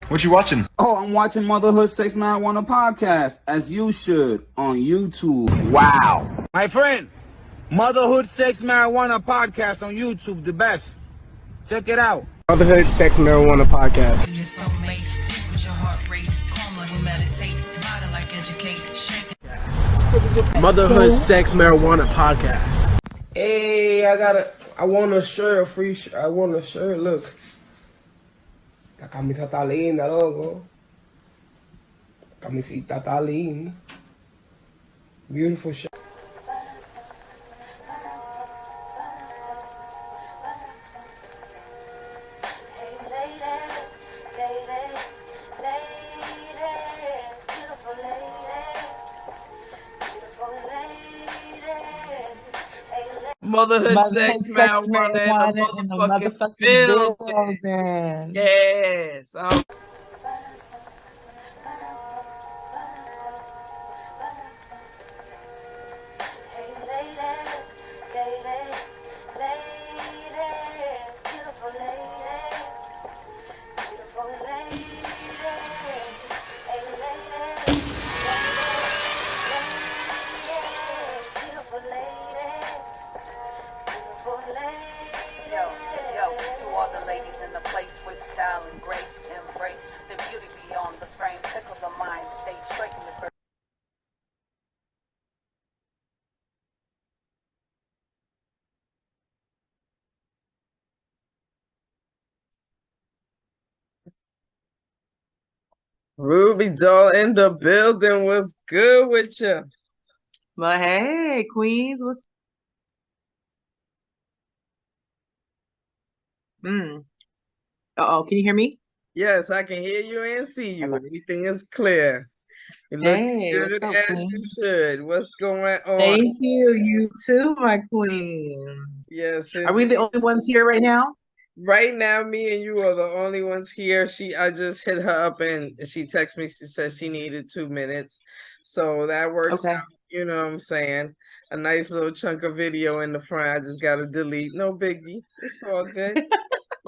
What you watching? Oh, I'm watching Motherhood Sex Marijuana podcast, as you should, on YouTube. Wow. My friend, Motherhood Sex Marijuana podcast on YouTube, the best. Check it out. Motherhood Sex Marijuana podcast. Motherhood Sex Marijuana podcast. Hey, I want a shirt, I want a shirt, look. La camisa está linda, loco. La camisita está linda. Beautiful shirt. Motherhood Sex Marijuana in the motherfucking building. Yes. Ruby doll in the building. Was good with you? But hey, Queens, what's Uh-oh, can you hear me? Yes, I can hear you and see you. Everything is clear. You look good What's up, as Queen? you should. What's going on? Thank you. You too, my queen. Yes. Are we the only ones here right now? Right now, me and you are the only ones here. I just hit her up and she texted me. She said she needed 2 minutes. So that works out, you know what I'm saying? A nice little chunk of video in the front. I just got to delete. No biggie. It's all good.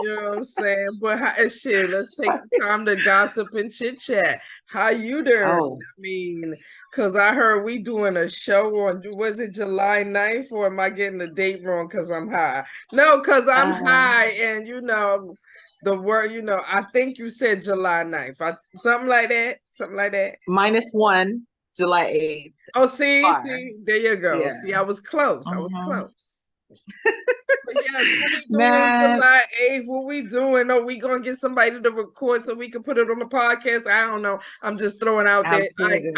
You know what I'm saying? But shit, let's take the time to gossip and chit chat. How you doing? Oh. I mean, because I heard we doing a show on, was it July 9th, or am I getting the date wrong because I'm high? No, because I'm high, and you know, the word, you know, I think you said July 9th. Something like that. -1, July 8th. Oh, see, there you go. Yeah. See, I was close. I was close. But yes, what we doing July 8th? What we doing? Are we gonna get somebody to record so we can put it on the podcast? I don't know. I'm just throwing out there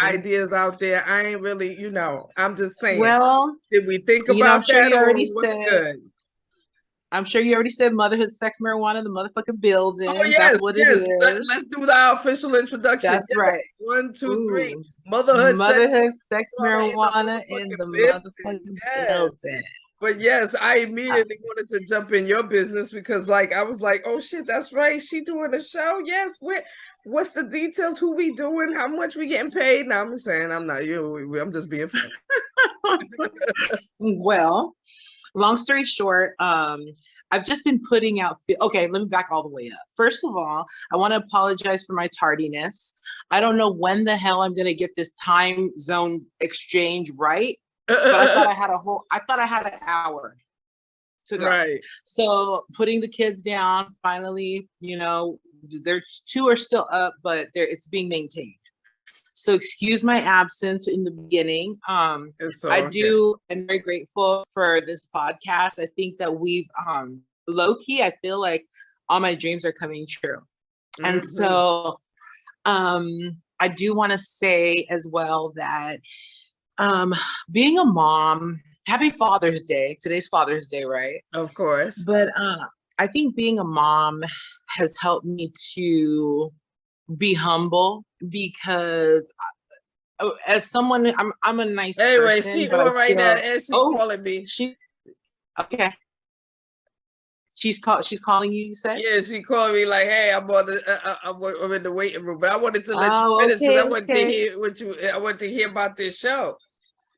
ideas out there. I ain't really, you know, I'm just saying. Well, did we think about that? I'm sure you already said Motherhood Sex Marijuana, the motherfucking building. Oh, yes, that's what it is. Let's do the official introduction. That's right. 1, 2, 3. Motherhood Sex Marijuana in the motherfucking building. But yes, I immediately wanted to jump in your business because, like, I was like, oh shit, that's right. She doing a show. Yes. What's the details? Who we doing? How much we getting paid? Now I'm saying I'm not you. I'm just being funny. Well, long story short, I've just been putting out. Okay, let me back all the way up. First of all, I want to apologize for my tardiness. I don't know when the hell I'm gonna get this time zone exchange right. But I thought I had an hour to go. Right. So putting the kids down, finally, you know, there's 2 are still up, but it's being maintained. So excuse my absence in the beginning. I'm very grateful for this podcast. I think that we've low key, I feel like all my dreams are coming true. And so I do want to say as well that being a mom, happy Father's Day. Today's Father's Day, right? Of course. But I think being a mom has helped me to be humble because as someone, I'm a nice person. She going right now and she's calling me. Okay. She's calling you, you said? Yeah, she called me like, hey, I'm in the waiting room. But I wanted to let you finish because I wanted to hear I wanted to hear about this show.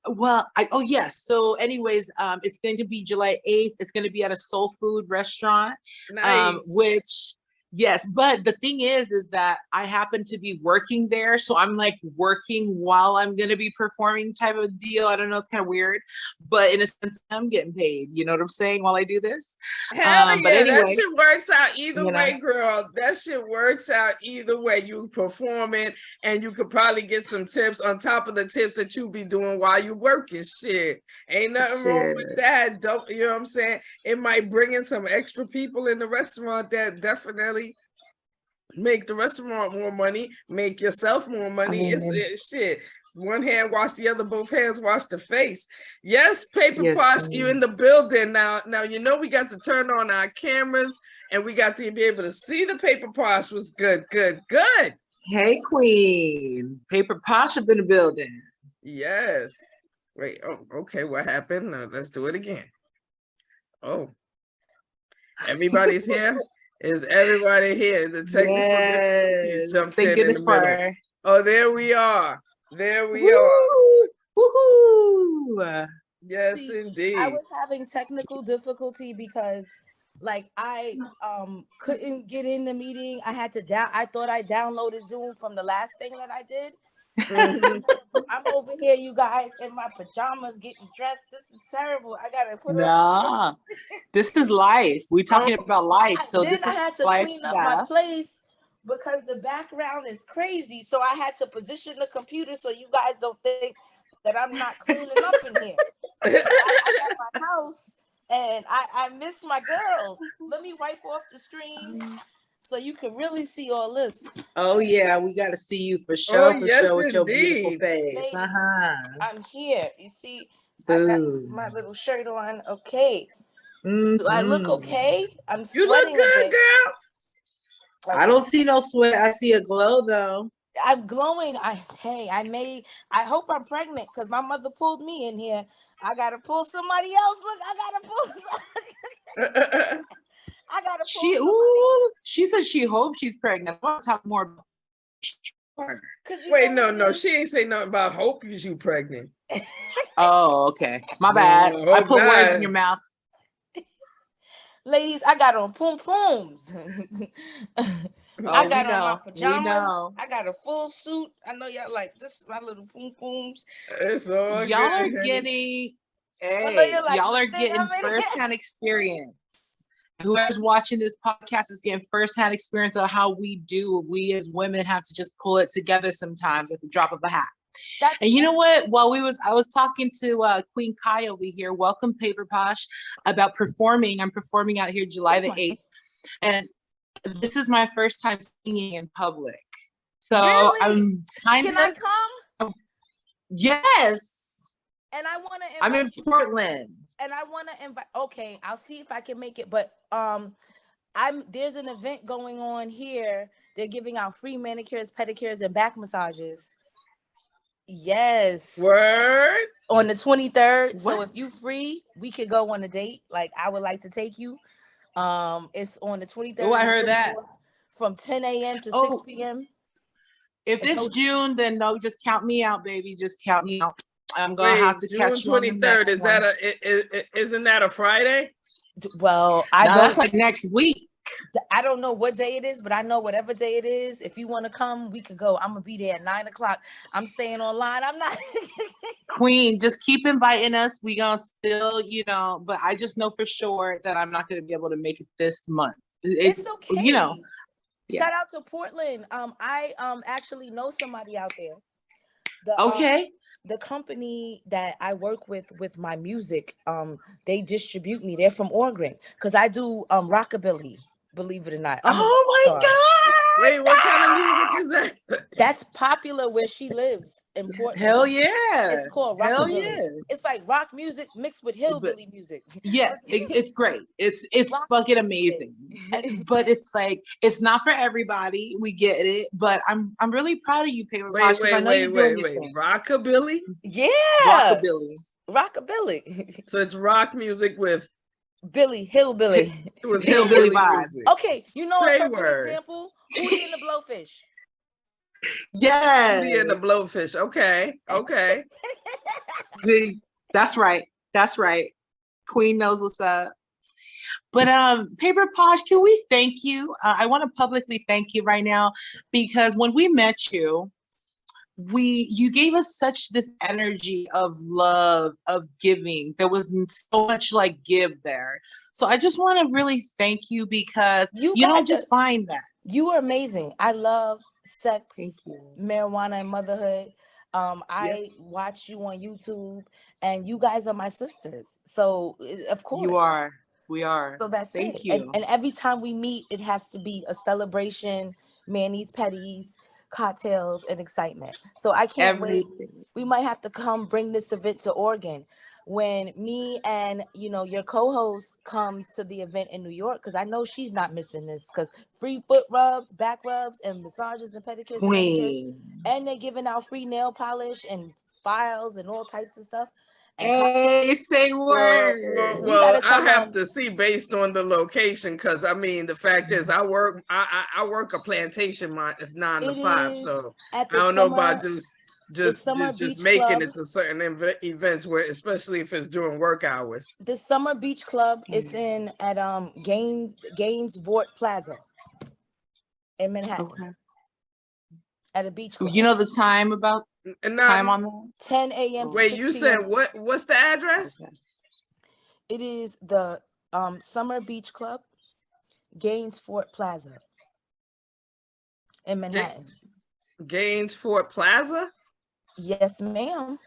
Well, yes. So anyways, it's going to be July 8th. It's going to be at a soul food restaurant, nice. Which Yes, but the thing is that I happen to be working there, so I'm like working while I'm gonna be performing type of deal. I don't know, it's kind of weird, but in a sense, I'm getting paid. You know what I'm saying? While I do this. Hell yeah, But anyway, that shit works out either you way, know. girl. That shit works out either way. You performing, and you could probably get some tips on top of the tips that you be doing while you working. Shit, ain't nothing wrong with Shit. that. Don't you know what I'm saying? It might bring in some extra people in the restaurant that definitely make the restaurant more money, make yourself more money. It's shit. One hand wash the other, both hands wash the face. Yes, PaperPosh, you in the building now. Now you know we got to turn on our cameras and we got to be able to see the PaperPosh was good. Hey, Queen. PaperPosh up in the building. Yes. Wait. Oh, okay. What happened? Now let's do it again. Oh, everybody's here. Is everybody here? The technical difficulties jumped in the middle. Oh, there we are. There we are. Woohoo! Yes, see, indeed. I was having technical difficulty because like I couldn't get in the meeting. I had to I thought I downloaded Zoom from the last thing that I did. I'm over here, you guys, in my pajamas getting dressed. This is terrible. I gotta put on. This is life. We're talking about life. So then I had to clean up my place because the background is crazy. So I had to position the computer so you guys don't think that I'm not cleaning up in here. I got my house and I miss my girls. Let me wipe off the screen so you can really see all this. Oh yeah, we got to see you for sure. Oh, yes, with your beautiful face. Baby, I'm here. You see, I got my little shirt on. Okay. Do I look okay? I'm sweating. You look good, girl. Okay. I don't see no sweat. I see a glow though. I'm glowing. I hope I'm pregnant because my mother pulled me in here. I gotta pull somebody else. Look, I gotta pull. I gotta pull. She said she hopes she's pregnant. I want to talk more about. Wait, no, she ain't say nothing about hope because you pregnant. Oh, okay. My bad. I put words in your mouth. Ladies, I got on poom pooms. I got on my pajamas. I got a full suit. I know y'all like this is my little poom pooms. It's all y'all are getting y'all are getting first-hand experience. Whoever's watching this podcast is getting first-hand experience of how we as women have to just pull it together sometimes at the drop of a hat. And you know what? I was talking to Queen Kai over here. Welcome, PaperPosh, about performing. I'm performing out here July the 8th. And this is my first time singing in public. So really? I'm kind of. Can I come? Yes. And I want to. I'm in Portland. And I want to invite. Okay, I'll see if I can make it. But there's an event going on here. They're giving out free manicures, pedicures, and back massages. Yes. Word. On the 23rd. What? So if you free, we could go on a date. Like I would like to take you. It's on the 23rd. Oh, I heard that. From 10 a.m. to 6 p.m. If it's June, then no, just count me out, baby. Just count me out. I'm gonna have to catch you on the 23rd. Is that isn't that a Friday? Well, that's like next week. I don't know what day it is, but I know whatever day it is. If you want to come, we could go. I'm gonna be there at 9:00. I'm staying online. I'm not. Queen, just keep inviting us. We gonna still, but I just know for sure that I'm not gonna be able to make it this month. It's okay. Yeah. Shout out to Portland. I actually know somebody out there. The company that I work with my music, they distribute me. They're from Oregon because I do rockabilly. Believe it or not. Oh my God! Wait, what kind of music is that? That's popular where she lives in Portland. Hell yeah! It's called rockabilly. Hell yeah! It's like rock music mixed with hillbilly music. Yeah, it's great. It's fucking amazing. But it's like it's not for everybody. We get it, but I'm really proud of you, PaperPosh. Wait. Rockabilly? Yeah. Rockabilly. So it's rock music with hillbilly with hillbilly vibes. Okay, a perfect example. Hootie and the Blowfish. Yes. Hootie and the Blowfish. Okay. That's right. Queen knows what's up. But PaperPosh, can we thank you? I want to publicly thank you right now, because when we met you, you gave us such this energy of love, of giving. There was so much like give there. So I just want to really thank you, because you don't just find that. You are amazing. I love sex, thank you, marijuana, and motherhood. I watch you on YouTube, and you guys are my sisters. So of course you are. We are. So that's thank it. you. And every time we meet, it has to be a celebration, manis, petties, cocktails, and excitement. So I can't wait. We might have to come bring this event to Oregon when me and your co-host comes to the event in New York, because I know she's not missing this, because free foot rubs, back rubs, and massages and pedicures, and they're giving out free nail polish and files and all types of stuff. Hey, say word. Well, I have to see based on the location, because I mean the fact is I work a plantation 9 to 5, so I don't know about just making it to certain events where, especially if it's during work hours. The Summer Beach Club is at Gainesville Plaza in Manhattan. Okay. At a beach club. You know the time about time on that? 10 a.m. Wait, you said what's the address? Okay. It is the Summer Beach Club, Gainesville Plaza in Manhattan. Gainesville Plaza? Yes, ma'am.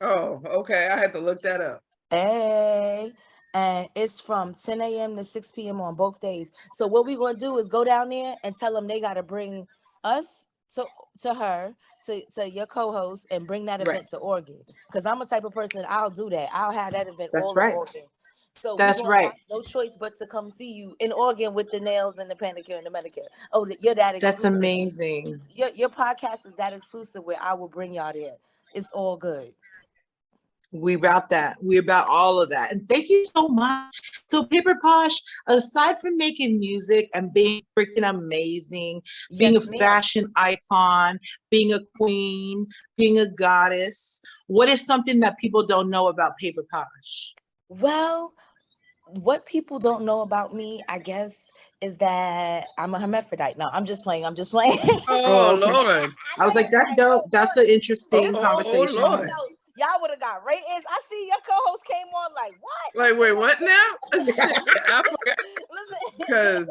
Oh, okay. I had to look that up. Hey, and it's from 10 a.m. to 6 p.m. on both days. So what we're going to do is go down there and tell them they got to bring us to her, to your co-host, and bring that event to Oregon. Because I'm a type of person, I'll do that. I'll have that event in Oregon. So that's right. No choice but to come see you in Oregon with the nails and the pedicure and the manicure. Oh, you're that exclusive. That's amazing. Your podcast is that exclusive where I will bring y'all there. It's all good. We about that. We about all of that. And thank you so much. So PaperPosh, aside from making music and being freaking amazing, being a fashion icon, being a queen, being a goddess, what is something that people don't know about PaperPosh? Well, what people don't know about me, I guess, is that I'm a hermaphrodite. No, I'm just playing. Oh, Lord. I was like, that's dope. That's an interesting conversation. Oh, Lord. Y'all would have got ratings. I see your co-host came on like, what? Like, wait, what now? Listen, because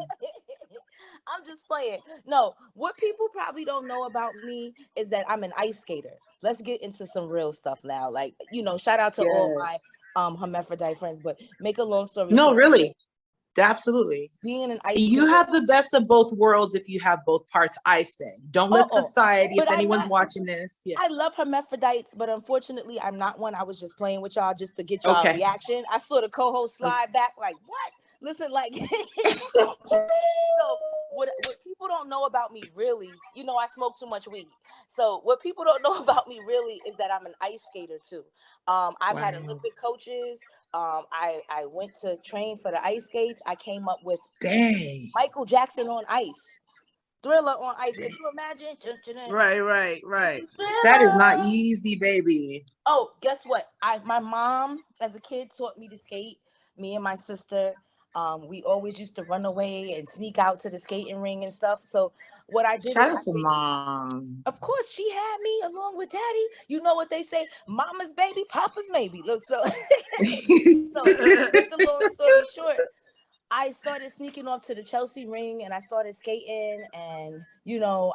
I'm just playing. No, what people probably don't know about me is that I'm an ice skater. Let's get into some real stuff now. Like, shout out to all my hermaphrodite friends, but make a long story short. No, really. Absolutely. Being an ice you skater, have the best of both worlds if you have both parts, I say. Don't let society, if anyone's watching this. Yeah. I love hermaphrodites, but unfortunately, I'm not one. I was just playing with y'all just to get y'all a reaction. I saw the co-host slide back like, what? Listen, like, so what people don't know about me really, I smoke too much weed. So what people don't know about me really is that I'm an ice skater too. I've had Olympic coaches. I went to train for the ice skates. I came up with Michael Jackson on ice, Thriller on ice. Can you imagine? Right. That is not easy, baby. Oh, guess what? My mom as a kid taught me to skate. Me and my sister. We always used to run away and sneak out to the skating ring and stuff. So what I did, shout out to mom. Of course, she had me along with daddy. You know what they say, mama's baby, papa's maybe. Look, so so make a long story short, I started sneaking off to the Chelsea ring and I started skating, and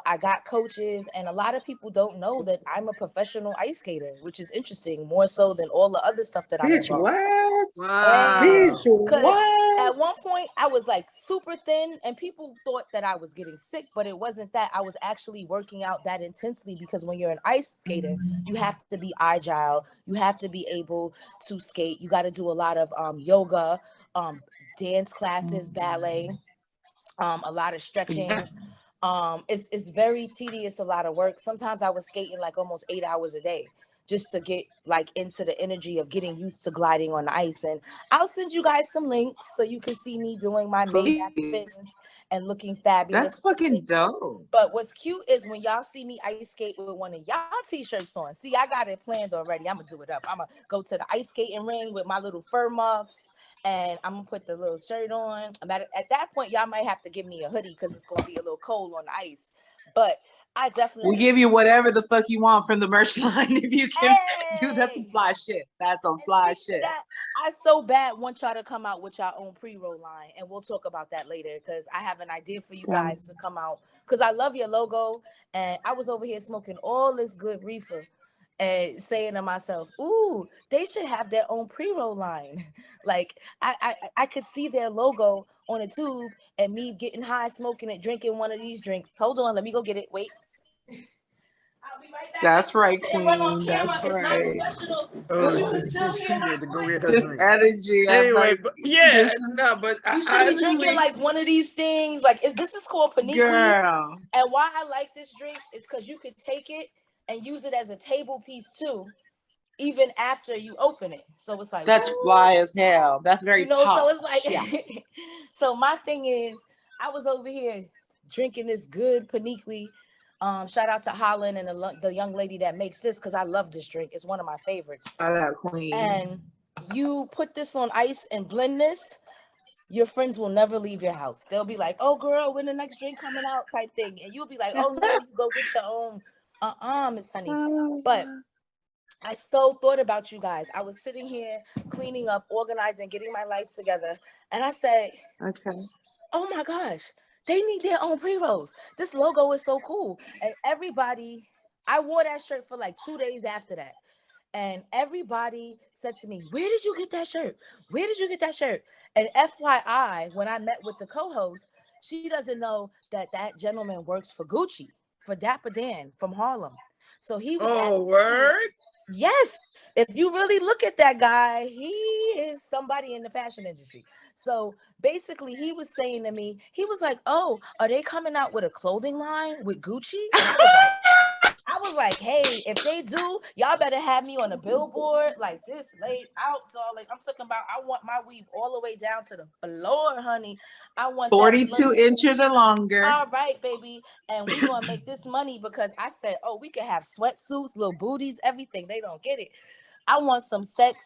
I got coaches, and a lot of people don't know that I'm a professional ice skater, which is interesting, more so than all the other stuff that I'm involved. What? Wow. Bitch, what? At one point I was like super thin and people thought that I was getting sick, but it wasn't that. I was actually working out that intensely, because when you're an ice skater, you have to be agile, you have to be able to skate, you got to do a lot of yoga, dance classes, ballet, a lot of stretching. It's very tedious, a lot of work. Sometimes I was skating like almost 8 hours a day just to get like into the energy of getting used to gliding on the ice. And I'll send you guys some links so you can see me doing my Maybach spins and looking fabulous. That's fucking dope. But what's cute is when y'all see me ice skate with one of y'all t-shirts on. See, I got it planned already. I'm gonna do it up. I'm gonna go to the ice skating ring with my little fur muffs and I'm gonna put the little shirt on. At that point, y'all might have to give me a hoodie because it's gonna be a little cold on the ice. But I definitely we'll give you whatever the fuck you want from the merch line if you can do that's some fly shit. That's some fly shit. I so bad want y'all to come out with your own pre-roll line, and we'll talk about that later because I have an idea for you guys to come out because I love your logo, and I was over here smoking all this good reefer and saying to myself, ooh, they should have their own pre-roll line. Like I could see their logo on a tube and me getting high, smoking it, drinking one of these drinks. Hold on, let me go get it. Wait. I'll be right back. That's right, Queen. That's right. It's not professional. She had to go get her this drink. energy. Anyway, but you should be drinking like one of these things. Like this is called Paniqui. Girl. And why I like this drink is because you could take it and use it as a table piece too, even after you open it. So it's like that's fly as hell. That's very pop. So it's like so my thing is I was over here drinking this good Paniqui. Shout out to Holland and the young lady that makes this because I love this drink. It's one of my favorites. Shout out, Queen. And you put this on ice and blend this, your friends will never leave your house. They'll be like, oh girl, when the next drink coming out type thing. And you'll be like, oh no, you go get your own. Miss Honey. But I so thought about you guys. I was sitting here cleaning up, organizing, getting my life together. And I said, okay, oh my gosh, they need their own pre-rolls. This logo is so cool. And everybody, I wore that shirt for like 2 days after that. And everybody said to me, where did you get that shirt? Where did you get that shirt? And FYI, when I met with the co-host, she doesn't know that that gentleman works for Gucci, for Dapper Dan from Harlem. So he was word? Yes. If you really look at that guy, he is somebody in the fashion industry. So basically he was saying to me, he was like, oh, are they coming out with a clothing line with Gucci? And I was like, hey, if they do, y'all better have me on a billboard like this laid out. So like I'm talking about, I want my weave all the way down to the floor, honey. I want 42 inches or longer. All right, baby. And we're gonna make this money because I said, oh, we can have sweatsuits, little booties, everything. They don't get it. I want some sex,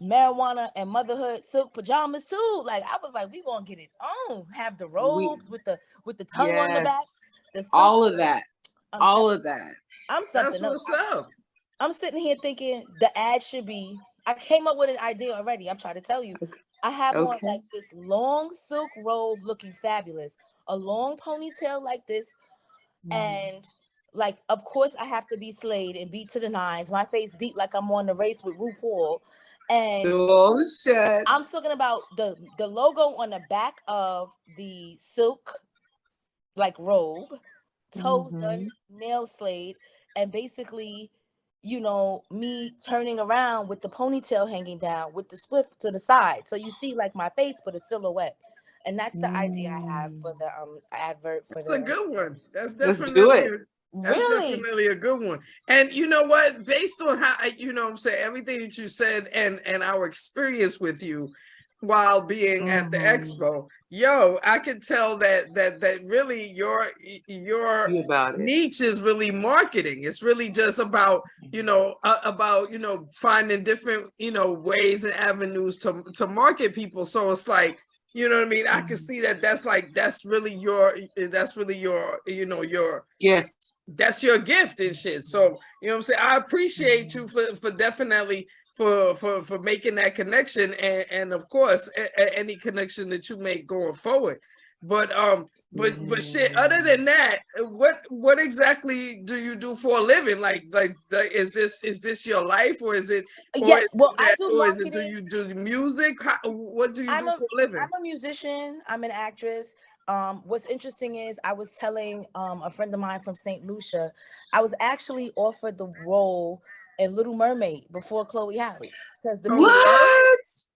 marijuana, and motherhood silk pajamas too. Like I was like, we gonna get it on. Have the robes with the tongue on the back. All of that. All of that. I'm something else. I'm sitting here thinking the ad should be. I came up with an idea already. I'm trying to tell you. I have on like this long silk robe looking fabulous, a long ponytail like this, and like of course I have to be slayed and beat to the nines. My face beat like I'm on the race with RuPaul, and I'm talking about the logo on the back of the silk like robe, toes done, nails slayed. And basically, you know, me turning around with the ponytail hanging down with the spliff to the side. So you see like my face, but a silhouette. And that's the idea I have for the advert. That's a good one. That's definitely definitely a good one. And you know what? Based on how, you know what I'm saying, everything that you said and our experience with you while being at the expo, I could tell that really your niche is really marketing. It's really just about finding different ways and avenues to market people. So it's like, you know what I mean? I can see that's really your your gift. That's your gift and shit. So you know what I'm saying? I appreciate you for definitely for making that connection, and of course any connection that you make going forward. But shit, other than that, what exactly do you do for a living? Like is this your life, or is it I do marketing. Do you do music? What do you do for a living? I'm a musician, I'm an actress. What's interesting is I was telling a friend of mine from St. Lucia, I was actually offered the role in Little Mermaid before Chloe Halle, because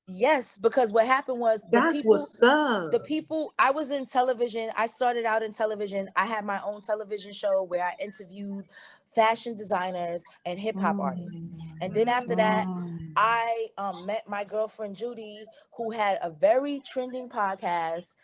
yes, because what happened was what's up. The people, I was in television. I started out in television. I had my own television show where I interviewed fashion designers and hip hop artists. And then after that, I met my girlfriend Judy, who had a very trending podcast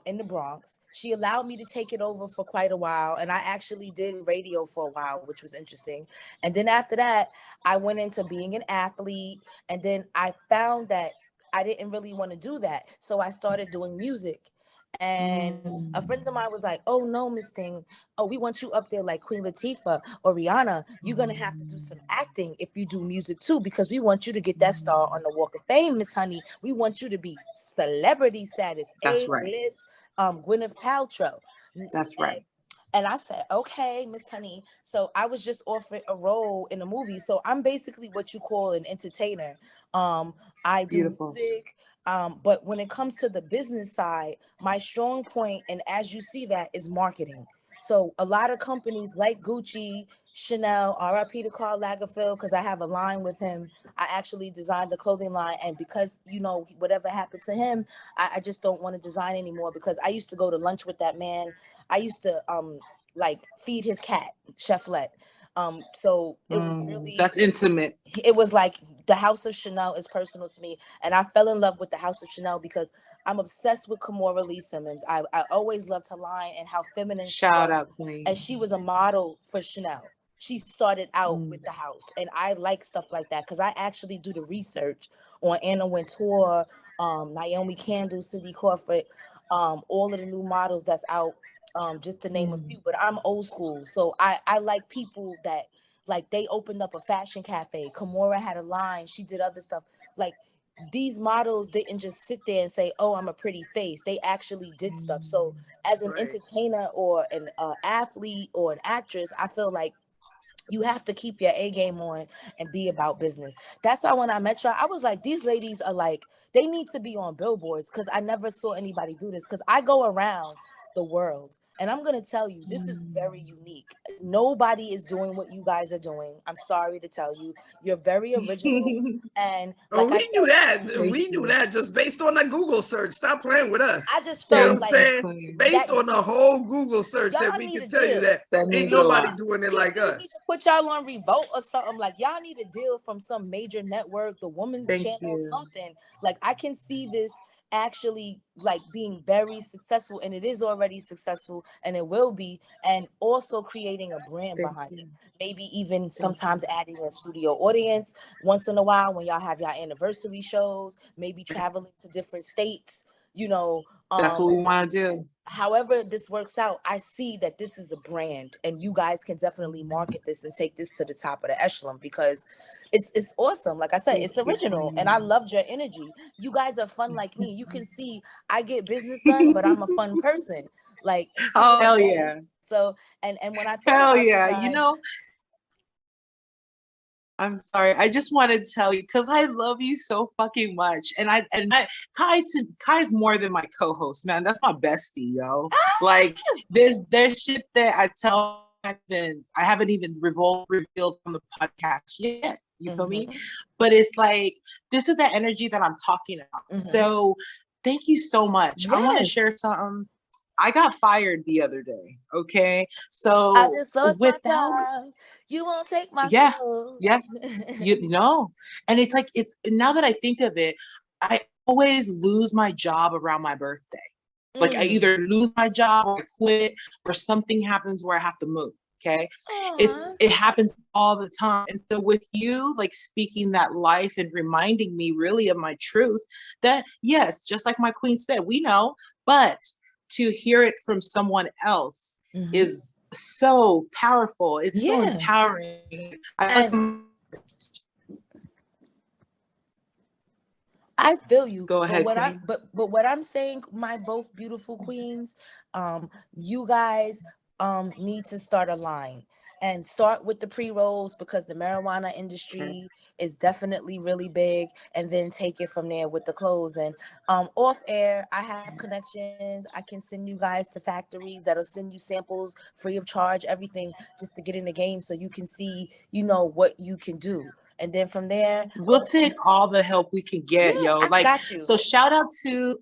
in the Bronx. She allowed me to take it over for quite a while, and I actually did radio for a while, which was interesting. And then after that, I went into being an athlete, and then I found that I didn't really want to do that. So I started doing music. And a friend of mine was like, oh no, Miss Thing, oh, we want you up there like Queen Latifah or Rihanna. You're gonna have to do some acting if you do music too, because we want you to get that star on the Walk of Fame, Miss Honey. We want you to be celebrity status. That's right. A-list, Gwyneth Paltrow. That's right. And I said, okay, Miss Honey. So I was just offered a role in a movie. So I'm basically what you call an entertainer. I do music. But when it comes to the business side, my strong point, and as you see that, is marketing. So a lot of companies like Gucci, Chanel, RIP to Karl Lagerfeld, because I have a line with him. I actually designed the clothing line, and because, you know, whatever happened to him, I just don't want to design anymore, because I used to go to lunch with that man. I used to like feed his cat, Cheflet. So it was really, that's intimate. It was like the House of Chanel is personal to me, and I fell in love with the House of Chanel because I'm obsessed with Kimora Lee Simmons. I always loved her line and how feminine Shout out Queen. And she was a model for Chanel. She started out with the house, and I like stuff like that because I actually do the research on Anna Wintour, Naomi Campbell, Cindy Crawford, all of the new models that's out, just to name a few. But I'm old school, so I like people that, like, they opened up a fashion cafe. Kimora had a line. She did other stuff. Like, these models didn't just sit there and say, oh, I'm a pretty face. They actually did stuff. So as an entertainer or an athlete or an actress, I feel like you have to keep your A game on and be about business. That's why when I met y'all, I was like, these ladies are like, they need to be on billboards, because I never saw anybody do this, because I go around the world. And I'm going to tell you, this is very unique. Nobody is doing what you guys are doing. I'm sorry to tell you. You're very original. And like we knew that. We knew that just based on the Google search. Stop playing with us. I just felt you know what I'm saying? Based on the whole Google search that we can tell you that ain't nobody doing it like us. Need to put y'all on Revolt or something. Like, y'all need a deal from some major network, the Woman's Channel, something. Like, I can see this actually like being very successful, and it is already successful, and it will be, and also creating a brand behind it. Maybe even sometimes adding a studio audience once in a while when y'all have your anniversary shows, maybe traveling to different states, you know. That's what we want to do. However this works out, I see that this is a brand, and you guys can definitely market this and take this to the top of the echelon, because it's awesome. Like I said, it's original, and I loved your energy. You guys are fun like me. You can see I get business done, but I'm a fun person. Like, oh hell yeah. So and when I hell yeah, you know, I'm sorry. I just want to tell you, because I love you so fucking much. And Kai's more than my co-host, man. That's my bestie, yo. Like, there's shit that I tell, I haven't even revealed on the podcast yet. You feel me? But it's like, this is the energy that I'm talking about. So thank you so much. I want to share something. I got fired the other day. Okay. So I just lost my job. You won't take my soul. Yeah. You know, and it's like, now that I think of it, I always lose my job around my birthday. Like, I either lose my job or I quit, or something happens where I have to move. Okay. It happens all the time. And so with you, like, speaking that life and reminding me really of my truth, that yes, just like my queen said, we know, but to hear it from someone else is so powerful. It's so empowering. I feel you. Go ahead. But what I'm saying, my both beautiful queens, you guys need to start a line and start with the pre-rolls, because the marijuana industry is definitely really big, and then take it from there with the clothes. And off air, I have connections. I can send you guys to factories that'll send you samples free of charge, everything, just to get in the game, so you can see, you know, what you can do. And then from there, we'll take all the help we can get, yo. Like, so shout out to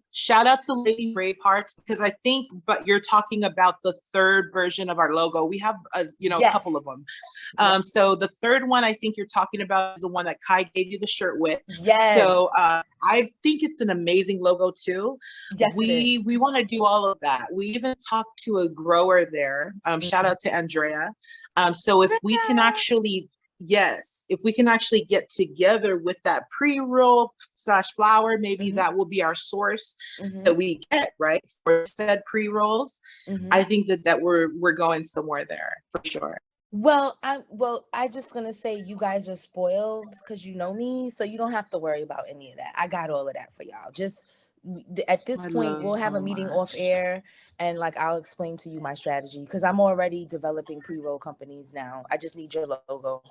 Lady Bravehearts, because I think, but you're talking about the third version of our logo. We have a couple of them. So the third one I think you're talking about is the one that Kai gave you the shirt with. Yes. So I think it's an amazing logo too. Yes, we want to do all of that. We even talked to a grower there. Shout out to Andrea. So if we can actually yes, if we can actually get together with that pre-roll / flower, maybe that will be our source that we get, right, for said pre-rolls. I think that we're going somewhere there for sure. Well, I just gonna say you guys are spoiled because you know me, so you don't have to worry about any of that. I got all of that for y'all. Just at this point, we'll have a meeting off air, and like I'll explain to you my strategy because I'm already developing pre-roll companies now. I just need your logo.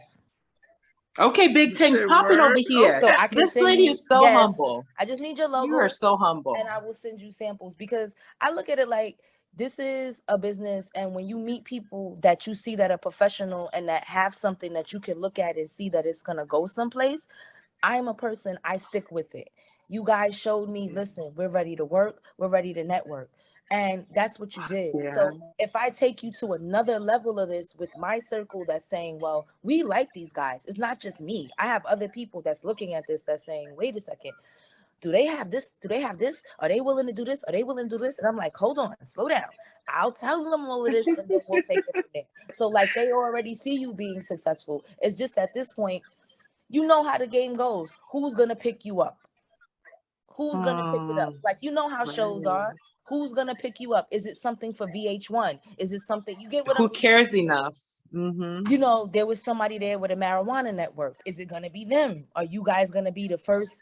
Okay, big things popping over here. So I can this lady is so humble. I just need your logo. You are so humble. And I will send you samples because I look at it like this is a business, and when you meet people that you see that are professional and that have something that you can look at and see that it's gonna go someplace, I'm a person, I stick with it. You guys showed me, listen, we're ready to work, we're ready to network. And that's what you did. Yeah. So if I take you to another level of this with my circle that's saying, well, we like these guys. It's not just me. I have other people that's looking at this that's saying, wait a second, do they have this? Do they have this? Are they willing to do this? Are they willing to do this? And I'm like, hold on, slow down. I'll tell them all of this and then we'll take it from there. So like they already see you being successful. It's just at this point, you know how the game goes. Who's going to pick you up? Who's going to pick it up? Like, you know how shows are. Who's going to pick you up? Is it something for VH1? Is it something, you get what Who cares enough? Mm-hmm. You know, there was somebody there with a marijuana network. Is it going to be them? Are you guys going to be the first,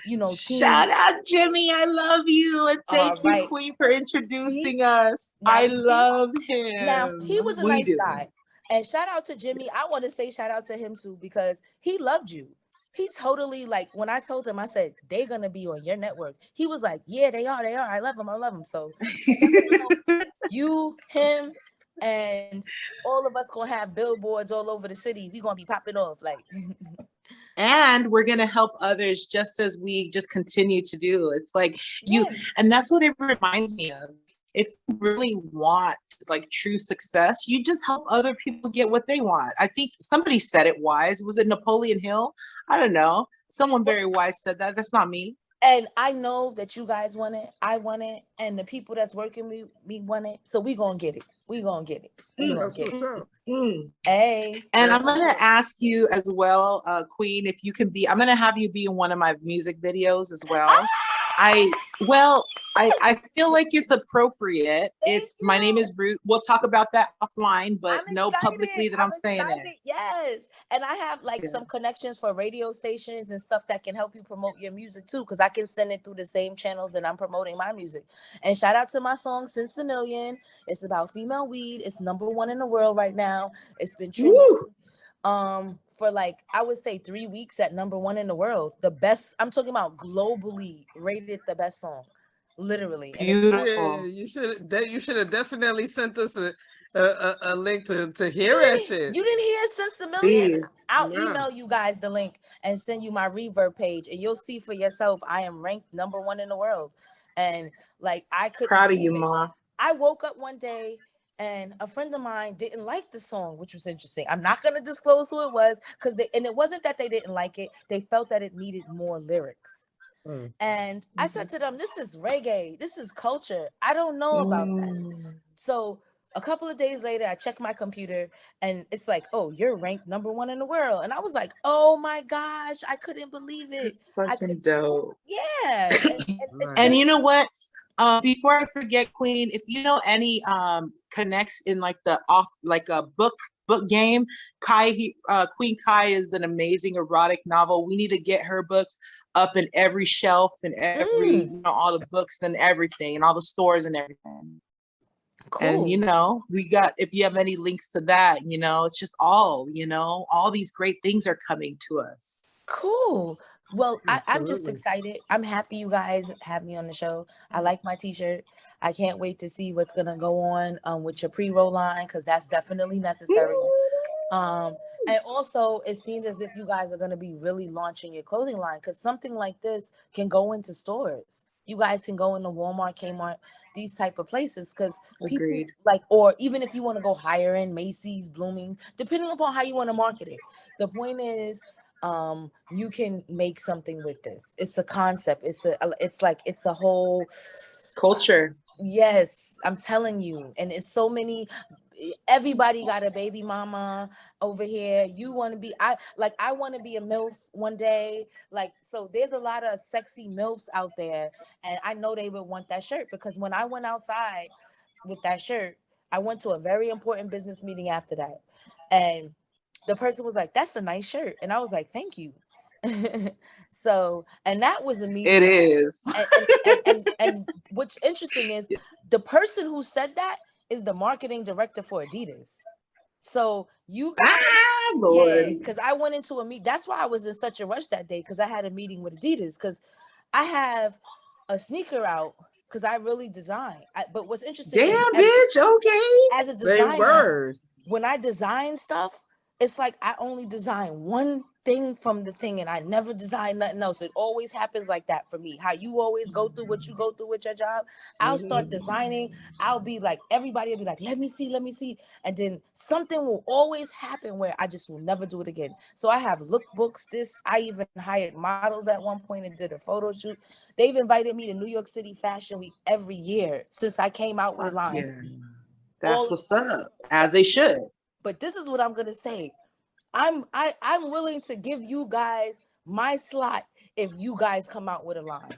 you know, team? Shout out, Jimmy. I love you. And thank you, Queen, for introducing us. Now, I love him. Now, he was a nice guy. And shout out to Jimmy. I want to say shout out to him too, because he loved you. He totally, like, when I told him, I said, they're going to be on your network. He was like, yeah, they are. I love them. So you, him, and all of us going to have billboards all over the city. We're going to be popping off. Like, and we're going to help others just as we just continue to do. It's like and that's what it reminds me of. If you really want like true success, you just help other people get what they want. I think somebody said it wise. Was it Napoleon Hill? I don't know. Someone very wise said that. That's not me. And I know that you guys want it. I want it. And the people that's working with me want it. So we going to get it. We going to get it. Hey. And I'm going to ask you as well, Queen, if you can be, I'm going to have you be in one of my music videos as well. I feel like it's appropriate. My name is Ruth. We'll talk about that offline, but know publicly that I'm saying it. Yes. And I have like some connections for radio stations and stuff that can help you promote your music too, because I can send it through the same channels that I'm promoting my music. And shout out to my song Since a Million. It's about female weed. It's #1 in the world right now. It's been trending for like, I would say 3 weeks at #1 in the world. The best, I'm talking about globally rated the best song. Literally. Beautiful. Yeah, you should have definitely sent us a link to hear that shit. You didn't hear Since a Million? I'll email you guys the link and send you my Reverb page, and you'll see for yourself I am ranked #1 in the world. And like, I could proud of you, Ma. I woke up one day and a friend of mine didn't like the song, which was interesting. I'm not going to disclose who it was, and it wasn't that they didn't like it. They felt that it needed more lyrics. And I said to them, this is reggae. This is culture. I don't know about that. So a couple of days later, I checked my computer and it's like, oh, you're ranked #1 in the world. And I was like, oh my gosh, I couldn't believe it. It's fucking dope. Yeah. And you know what? Before I forget, Queen, if you know any connects in like a book game, Queen Kai is an amazing erotic novel. We need to get her books up in every shelf and every all the books and everything and all the stores and everything. Cool. And we got, if you have any links to that, it's just all these great things are coming to us. Cool. Well, I'm just excited. I'm happy you guys have me on the show. I like my t-shirt. I can't wait to see what's gonna go on with your pre-roll line, because that's definitely necessary. And also, it seems as if you guys are gonna be really launching your clothing line, because something like this can go into stores. You guys can go into Walmart, Kmart, these type of places, because people like, or even if you want to go higher in Macy's, Blooming, depending upon how you want to market it. The point is, you can make something with this. It's a concept. It's a whole culture. Yes, I'm telling you. And it's so many, everybody got a baby mama over here. You want to be, I want to be a MILF one day. Like, so there's a lot of sexy MILFs out there. And I know they would want that shirt because when I went outside with that shirt, I went to a very important business meeting after that. And the person was like, "That's a nice shirt." And I was like, "Thank you." So, and that was a meeting. It is. And what's interesting is the person who said that is the marketing director for Adidas. So you guys, Lord. because I went into a meet. That's why I was in such a rush that day, because I had a meeting with Adidas because I have a sneaker out because I really design. But what's interesting, damn, bitch, okay. As a designer, when I design stuff, it's like I only design one thing from the thing and I never design nothing else. It always happens like that for me. How you always go through what you go through with your job. I'll start designing. I'll be like, everybody will be like, let me see. And then something will always happen where I just will never do it again. So I have lookbooks. I even hired models at one point and did a photo shoot. They've invited me to New York City Fashion Week every year since I came out with a line. Yeah. That's what's up, as they should. But this is what I'm gonna say. I'm willing to give you guys my slot if you guys come out with a line.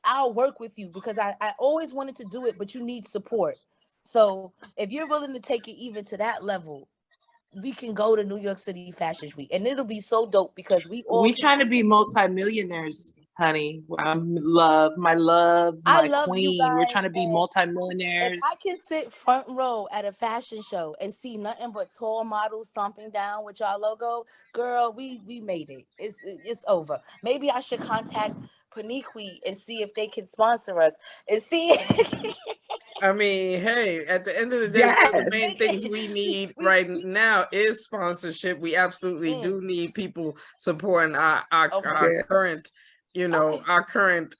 I'll work with you because I always wanted to do it, but you need support. So if you're willing to take it even to that level, we can go to New York City Fashion Week, and it'll be so dope because we trying to be multimillionaires, honey. My queen. We're trying to be multimillionaires. If I can sit front row at a fashion show and see nothing but tall models stomping down with y'all logo, girl, we made it. It's over. Maybe I should contact Paniqui and see if they can sponsor us and see. I mean, hey, at the end of the day, one of the main things we need right now is sponsorship. We absolutely do need people supporting our current, our current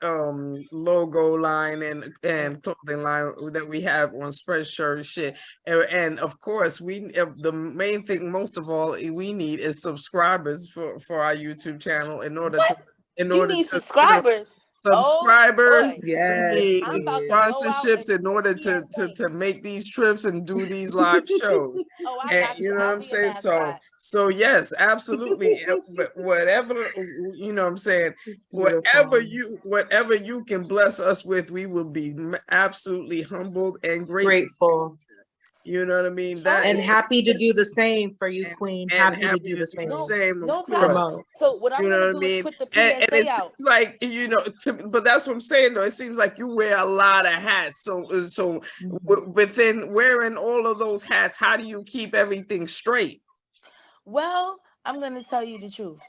logo line and clothing line that we have on Spreadshirt shit. And of course, the main thing, most of all, we need is subscribers for our YouTube channel in order to subscribers. Subscribers, yes, we need sponsorships in order to make these trips and do these live shows. And you know what I'm saying? So yes, absolutely. But whatever, you know what I'm saying, whatever you can bless us with, we will be absolutely humbled and grateful. You know what I mean? And happy to do the same for you, Queen. Happy to do the same. No problem. So what I'm gonna do is put the PSA and it out. Seems like, but that's what I'm saying though. It seems like you wear a lot of hats. So within wearing all of those hats, how do you keep everything straight? Well, I'm gonna tell you the truth.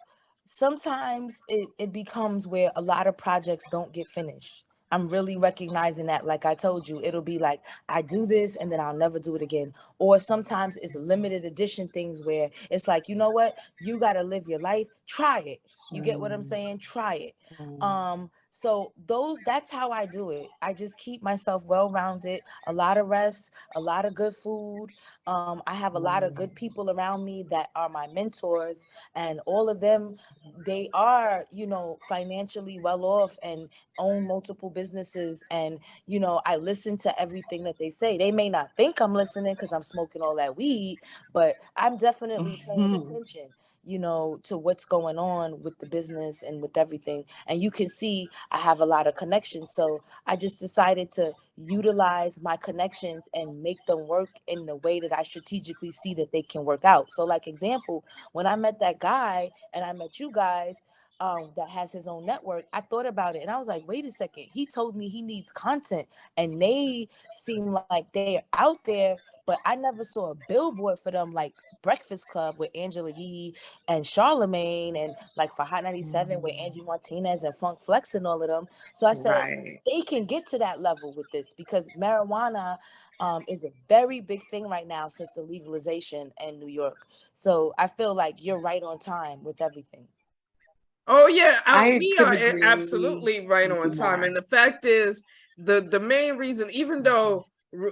Sometimes it becomes where a lot of projects don't get finished. I'm really recognizing that. Like I told you, it'll be like, I do this and then I'll never do it again. Or sometimes it's limited edition things where it's like, you know what? You got to live your life. Try it. You get what I'm saying? Try it. So that's how I do it. I just keep myself well-rounded, a lot of rest, a lot of good food. I have a lot of good people around me that are my mentors, and all of them, they are, financially well off and own multiple businesses. And, I listen to everything that they say. They may not think I'm listening because I'm smoking all that weed, but I'm definitely paying attention, to what's going on with the business and with everything. And you can see I have a lot of connections. So I just decided to utilize my connections and make them work in the way that I strategically see that they can work out. So like example, when I met that guy and I met you guys, that has his own network, I thought about it and I was like, wait a second, he told me he needs content and they seem like they're out there, but I never saw a billboard for them like Breakfast Club with Angela Yee and Charlemagne, and like for Hot 97 with Angie Martinez and Funk Flex and all of them. So I said, they can get to that level with this because marijuana is a very big thing right now since the legalization in New York. So I feel like you're right on time with everything. Oh yeah, we are absolutely right on time. And the fact is, the main reason, even though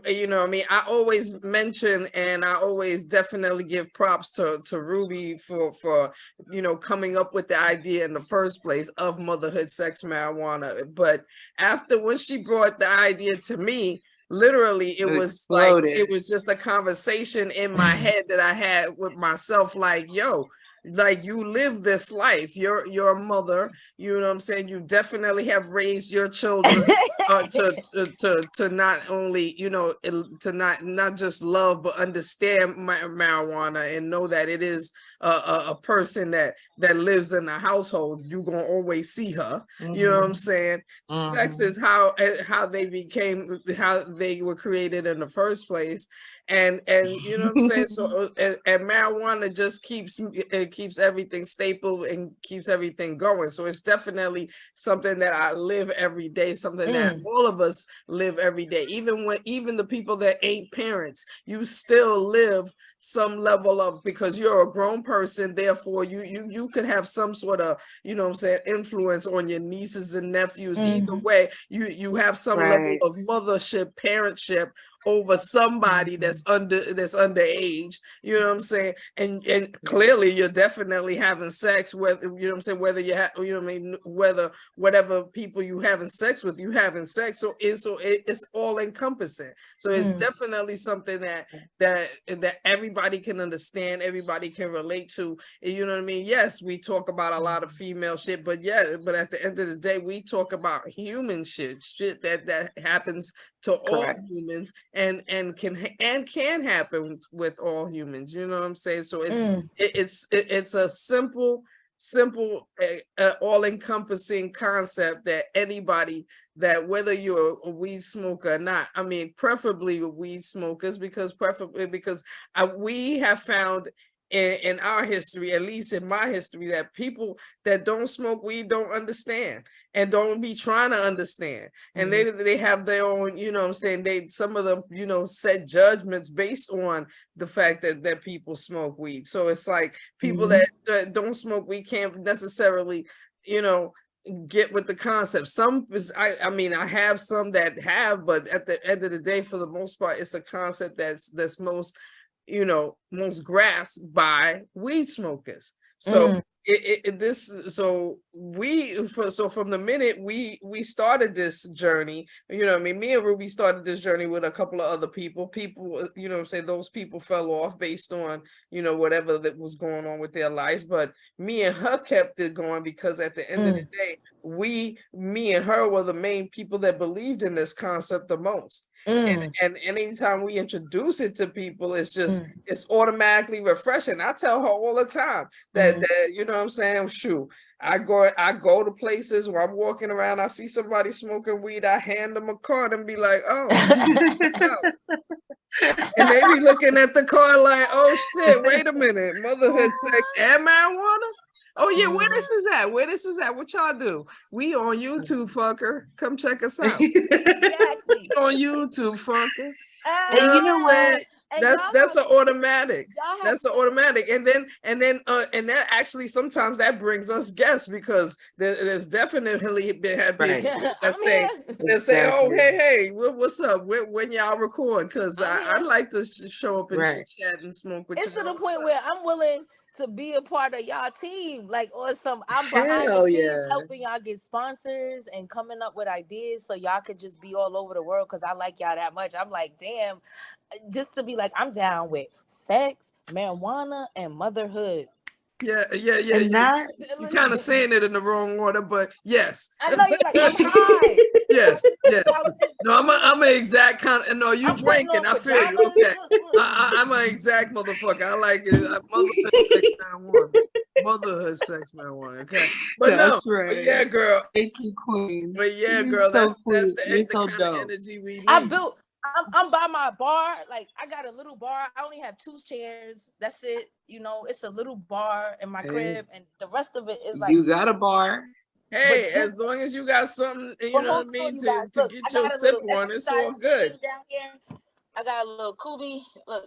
you know what I mean, I always mention and I always definitely give props to Ruby for you know, coming up with the idea in the first place of Motherhood Sex Marijuana. But after, when she brought the idea to me, literally it was exploded. like, it was just a conversation in my head that I had with myself, like, yo, like, you live this life, you're a mother, you know what I'm saying, you definitely have raised your children to not only, you know, to not just love but understand marijuana and know that it is a person that lives in a household. You gonna always see her. You know what I'm saying? Sex is how they became, how they were created in the first place. And you know what I'm saying? So and marijuana just keeps everything staple and keeps everything going. So it's definitely something that I live every day, something that all of us live every day. Even the people that ain't parents, you still live some level of, because you're a grown person, therefore you could have some sort of, you know what I'm saying, influence on your nieces and nephews. Either way, you have some level of mothership, parentship over somebody that's underage, you know what I'm saying, and clearly you're definitely having sex, whether, you know what I'm saying, whether you have, you know what I mean, whether whatever people you having sex with, you having sex. So it's all encompassing. So it's definitely something that everybody can understand, everybody can relate to, you know what I mean. Yes, we talk about a lot of female shit, but but at the end of the day, we talk about human shit that happens to all humans, and can happen with all humans, you know what I'm saying. So it's a simple all-encompassing concept that anybody, that whether you're a weed smoker or not, I mean, preferably weed smokers, because we have found in our history, at least in my history, that people that don't smoke weed don't understand and don't be trying to understand. And they have their own, you know what I'm saying, some of them, you know, set judgments based on the fact that people smoke weed. So it's like people that don't smoke weed can't necessarily, you know, get with the concept. Some is, I mean, I have some that have, but at the end of the day, for the most part, it's a concept that's most, you know, most grasped by weed smokers. So so from the minute we started this journey, you know what I mean, me and Ruby started this journey with a couple of other people, you know what I'm saying, those people fell off based on, you know, whatever that was going on with their lives, but me and her kept it going, because at the end of the day, me and her were the main people that believed in this concept the most. And anytime we introduce it to people, it's just it's automatically refreshing. I tell her all the time that you know what I'm saying, shoot, I go to places where I'm walking around, I see somebody smoking weed, I hand them a card and be like, oh, and they be looking at the card like, oh shit, wait a minute, motherhood, sex, and marijuana. Oh yeah, where this is at? What y'all do? We on YouTube, fucker. Come check us out. Exactly. On YouTube, fucker. And you know what? That's an automatic. That's an automatic. And then that actually sometimes that brings us guests, because there's definitely been that say, oh hey, what's up? When y'all record? Because I'd like to show up and chat and smoke with you. It's to the point where I'm willing to be a part of y'all team, like, or I'm behind the scenes helping y'all get sponsors and coming up with ideas so y'all could just be all over the world, because I like y'all that much. I'm like, damn, just to be like, I'm down with sex, marijuana, and motherhood. Yeah. You're kind of saying it in the wrong order, but yes. I know you're like, I'm high. Yes. No, I'm an exact kind of, no, you drinking, I feel you. Okay. I'm an exact motherfucker. I like it. Motherhood sex marijuana. Okay. But that's no, right. But yeah, girl. Thank you, Queen. But yeah, You're girl, so that's the so kind dope. of energy we need. I'm by my bar. Like, I got a little bar. I only have 2 chairs. That's it. You know, it's a little bar in my crib, and the rest of it is like, you got a bar. Hey, as long as you got something, you know what I mean, to get your sip on, it's all good. Down here. I got a little Kubi. Look,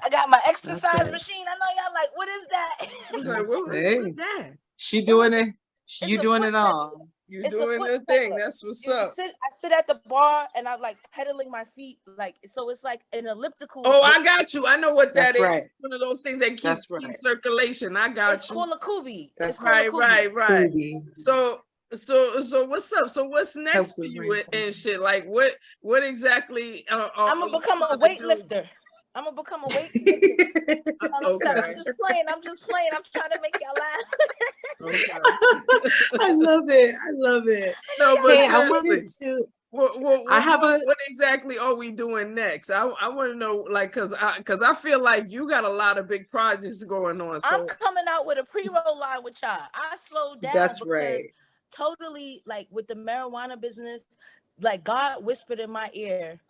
I got my exercise machine. I know y'all like, what is that? I was like, what is that? She doing it. You doing it all. You It's doing a the foot thing. peddler. That's what's You up. I sit at the bar and I'm like pedaling my feet, like, so it's like an elliptical. Oh, I got you. I know what that That's is. right. One of those things that keep circulation. I got It's you. called a kubi. That's It's called a kubi. Right. Kubi. So what's up? So what's next for you and shit? Like what exactly? I'm gonna become a weightlifter. I'm gonna become a weightlifter. I'm just playing. I'm trying to make y'all laugh. I love it. No, but hey, seriously, I wanted to. What exactly are we doing next? I want to know, like, cause I feel like you got a lot of big projects going on. So I'm coming out with a pre-roll line with y'all. I slowed down because totally, like, with the marijuana business, like, God whispered in my ear,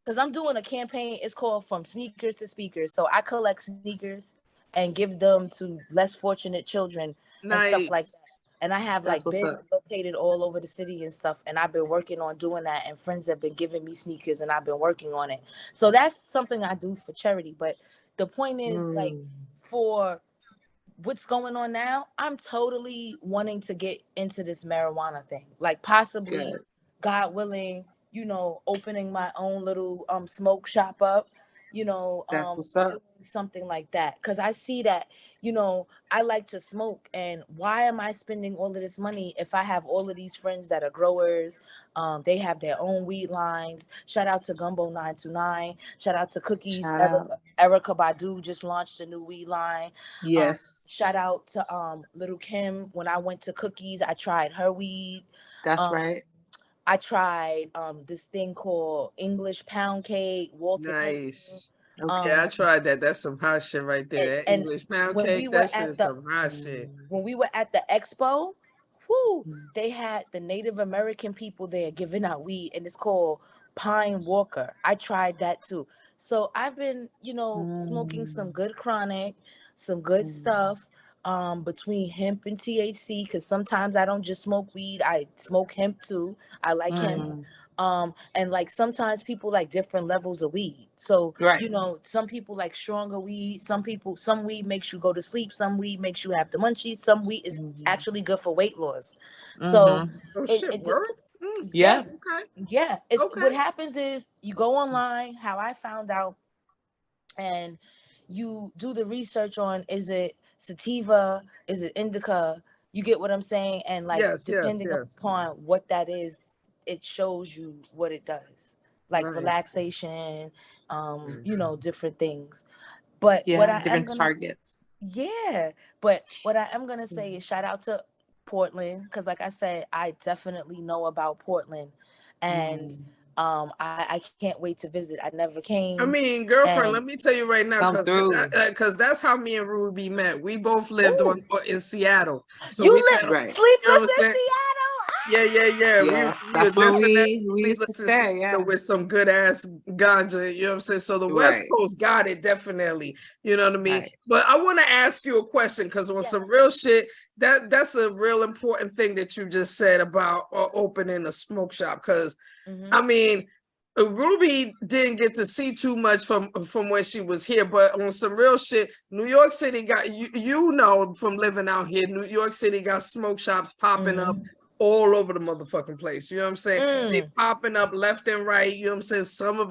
because I'm doing a campaign. It's called From Sneakers to Speakers. So I collect sneakers and give them to less fortunate children and stuff like that. And I have like bins located all over the city and stuff. And I've been working on doing that. And friends have been giving me sneakers and I've been working on it. So that's something I do for charity. But the point is, like, for what's going on now, I'm totally wanting to get into this marijuana thing. Like, possibly, God willing, you know, opening my own little smoke shop up, you know, that's what's up. Something like that. Because I see that, you know, I like to smoke, and why am I spending all of this money if I have all of these friends that are growers? They have their own weed lines. Shout out to Gumbo 929. Shout out to Cookies. Erica Badu just launched a new weed line. Yes. Shout out to Little Kim. When I went to Cookies, I tried her weed. That's right. I tried this thing called English Pound Cake. Walter. Nice. Okay, I tried that. That's some hot shit right there. That English pound cake, that shit is some hot shit. When we were at the expo, they had the Native American people there giving out weed, and it's called Pine Walker. I tried that too. So I've been, you know, smoking some good chronic, some good stuff. Between hemp and THC, because sometimes I don't just smoke weed, I smoke hemp too. I like hemp. And like sometimes people like different levels of weed. So you know, some people like stronger weed, some weed makes you go to sleep, some weed makes you have the munchies, some weed is actually good for weight loss. So yes. Yeah. It's what happens is you go online, how I found out, and you do the research on, is it sativa, is it indica? You get what I'm saying? And like depending upon what that is, it shows you what it does, like relaxation, you know, different things. But what I different targets. But what I am gonna say is shout out to Portland, because like I said, I definitely know about Portland, and I can't wait to visit. I never came. I mean, girlfriend, let me tell you right now, because that's how me and Ruby met. We both lived in Seattle. So you live sleepless in Seattle. Yeah. Yes, that's where we used to stay. Yeah, with some good ass ganja. You know what I'm saying? So the West Coast got it definitely. You know what I mean? But I want to ask you a question, because on some real shit, that's a real important thing that you just said about opening a smoke shop. Because I mean, Ruby didn't get to see too much from when she was here, but on some real shit, New York City got, you know, from living out here, New York City got smoke shops popping up all over the motherfucking place. You know what I'm saying? They popping up left and right. You know what I'm saying? Some of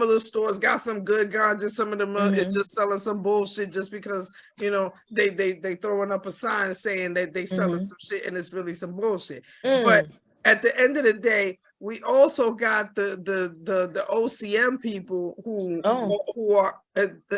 the stores got some good ganja. Some of them is just selling some bullshit just because, you know, they throwing up a sign saying that they selling some shit and it's really some bullshit. But at the end of the day, we also got the OCM people who are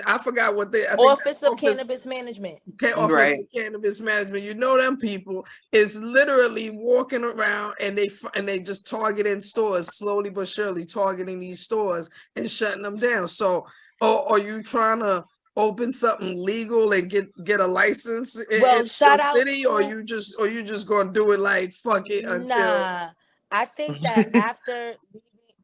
I forgot what they Office of Cannabis Management. Office of Cannabis Management. You know, them people is literally walking around and they just targeting stores, slowly but surely targeting these stores and shutting them down. So are you trying to open something legal and get a license in New York City, or you just gonna do it like fuck it until? I think that after,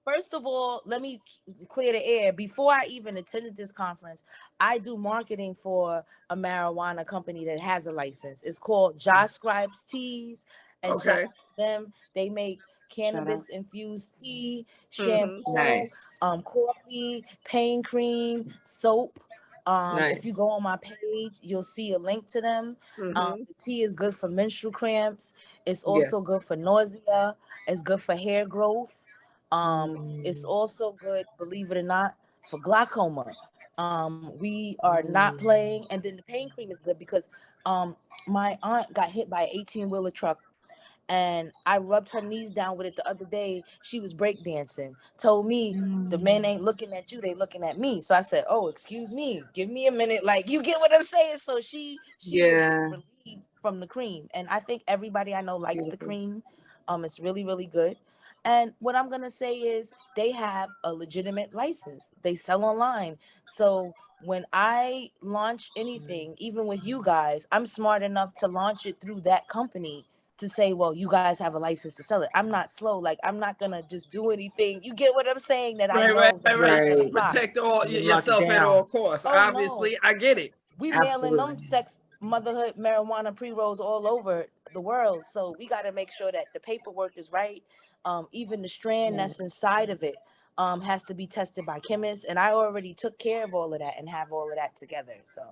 first of all, let me clear the air. Before I even attended this conference, I do marketing for a marijuana company that has a license. It's called Josh Scribes Teas, and shout out to them. They make cannabis infused tea, shampoo, coffee, pain cream, soap. If you go on my page, you'll see a link to them. The tea is good for menstrual cramps. It's also good for nausea. It's good for hair growth. It's also good, believe it or not, for glaucoma. We are not playing. And then the pain cream is good because my aunt got hit by an 18-wheeler truck, and I rubbed her knees down with it the other day. She was breakdancing. Told me the men ain't looking at you, they looking at me. So I said, "Oh, excuse me, give me a minute." Like, you get what I'm saying? So she was relieved from the cream, and I think everybody I know likes the cream. It's really, really good. And what I'm gonna say is they have a legitimate license. They sell online. So when I launch anything, even with you guys, I'm smart enough to launch it through that company to say, well, you guys have a license to sell it. I'm not slow. Like, I'm not gonna just do anything. You get what I'm saying? That I know right. Protect yourself at all costs. Obviously, no. I get it. We mailing them sex motherhood marijuana pre-rolls all over the world, so we got to make sure that the paperwork is right. Even the strand that's inside of it has to be tested by chemists, and I already took care of all of that and have all of that together. So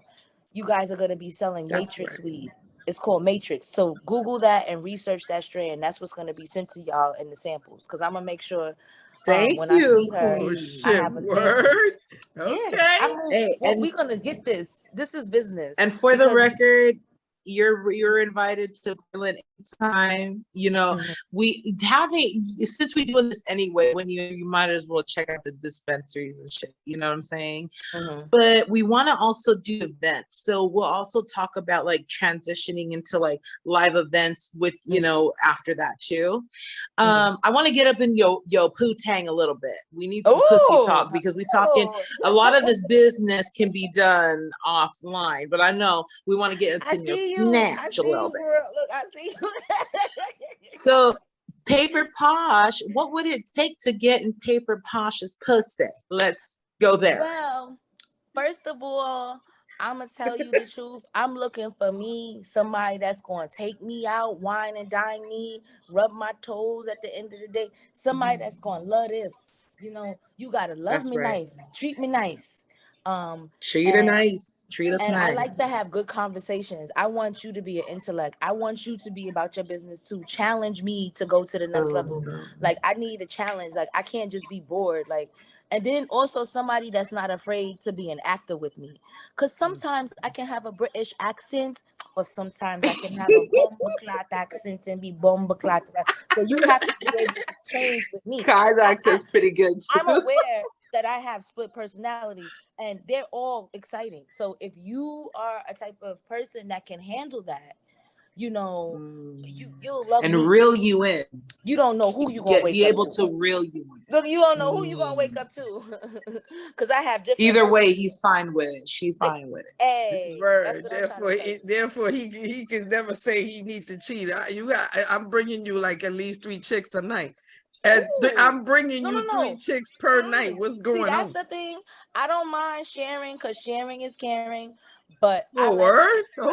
you guys are going to be selling Matrix weed. It's called Matrix. So Google that and research that strand. That's what's going to be sent to y'all in the samples, because I'm going to make sure when I see her, I have a sample. Okay. And we're going to get this. This is business. And for the record, you're invited to Berlin anytime. You know, we having, since we're doing this anyway, when you might as well check out the dispensaries and shit. You know what I'm saying? But we want to also do events, so we'll also talk about like transitioning into like live events with after that too. I want to get up in yo poo tang a little bit. We need some pussy talk, because we talking a lot of this business can be done offline, but I know we want to get into snatch a little bit. Look, I see you. So PaperPosh, what would it take to get in PaperPosh's pussy? Let's go there. Well, first of all, I'm gonna tell you the truth. I'm looking for me somebody that's gonna take me out, wine and dine me, rub my toes at the end of the day. Somebody that's gonna love this. You gotta love me nice, treat me nice. Treat her nice. Treat us nice. I like to have good conversations. I want you to be an intellect. I want you to be about your business too. Challenge me to go to the next level. Like, I need a challenge. Like, I can't just be bored. Like, and then also somebody that's not afraid to be an actor with me. Because sometimes I can have a British accent, or sometimes I can have a bomba-clot accent and be bomba-clot. So you have to be able to change with me. Kai's accent's pretty good too. I'm aware that I have split personality, and they're all exciting. So if you are a type of person that can handle that, you'll love and me. Reel you in. You don't know who you're gonna be able to reel you in. Look, you don't know who you're gonna wake up to, because I have different. Either way, he's fine with it. She's fine with it. Hey, therefore he can never say he needs to cheat. I'm bringing you like at least 3 chicks a night. I'm bringing you 3 chicks per night. What's going on? That's the thing. I don't mind sharing, because sharing is caring. But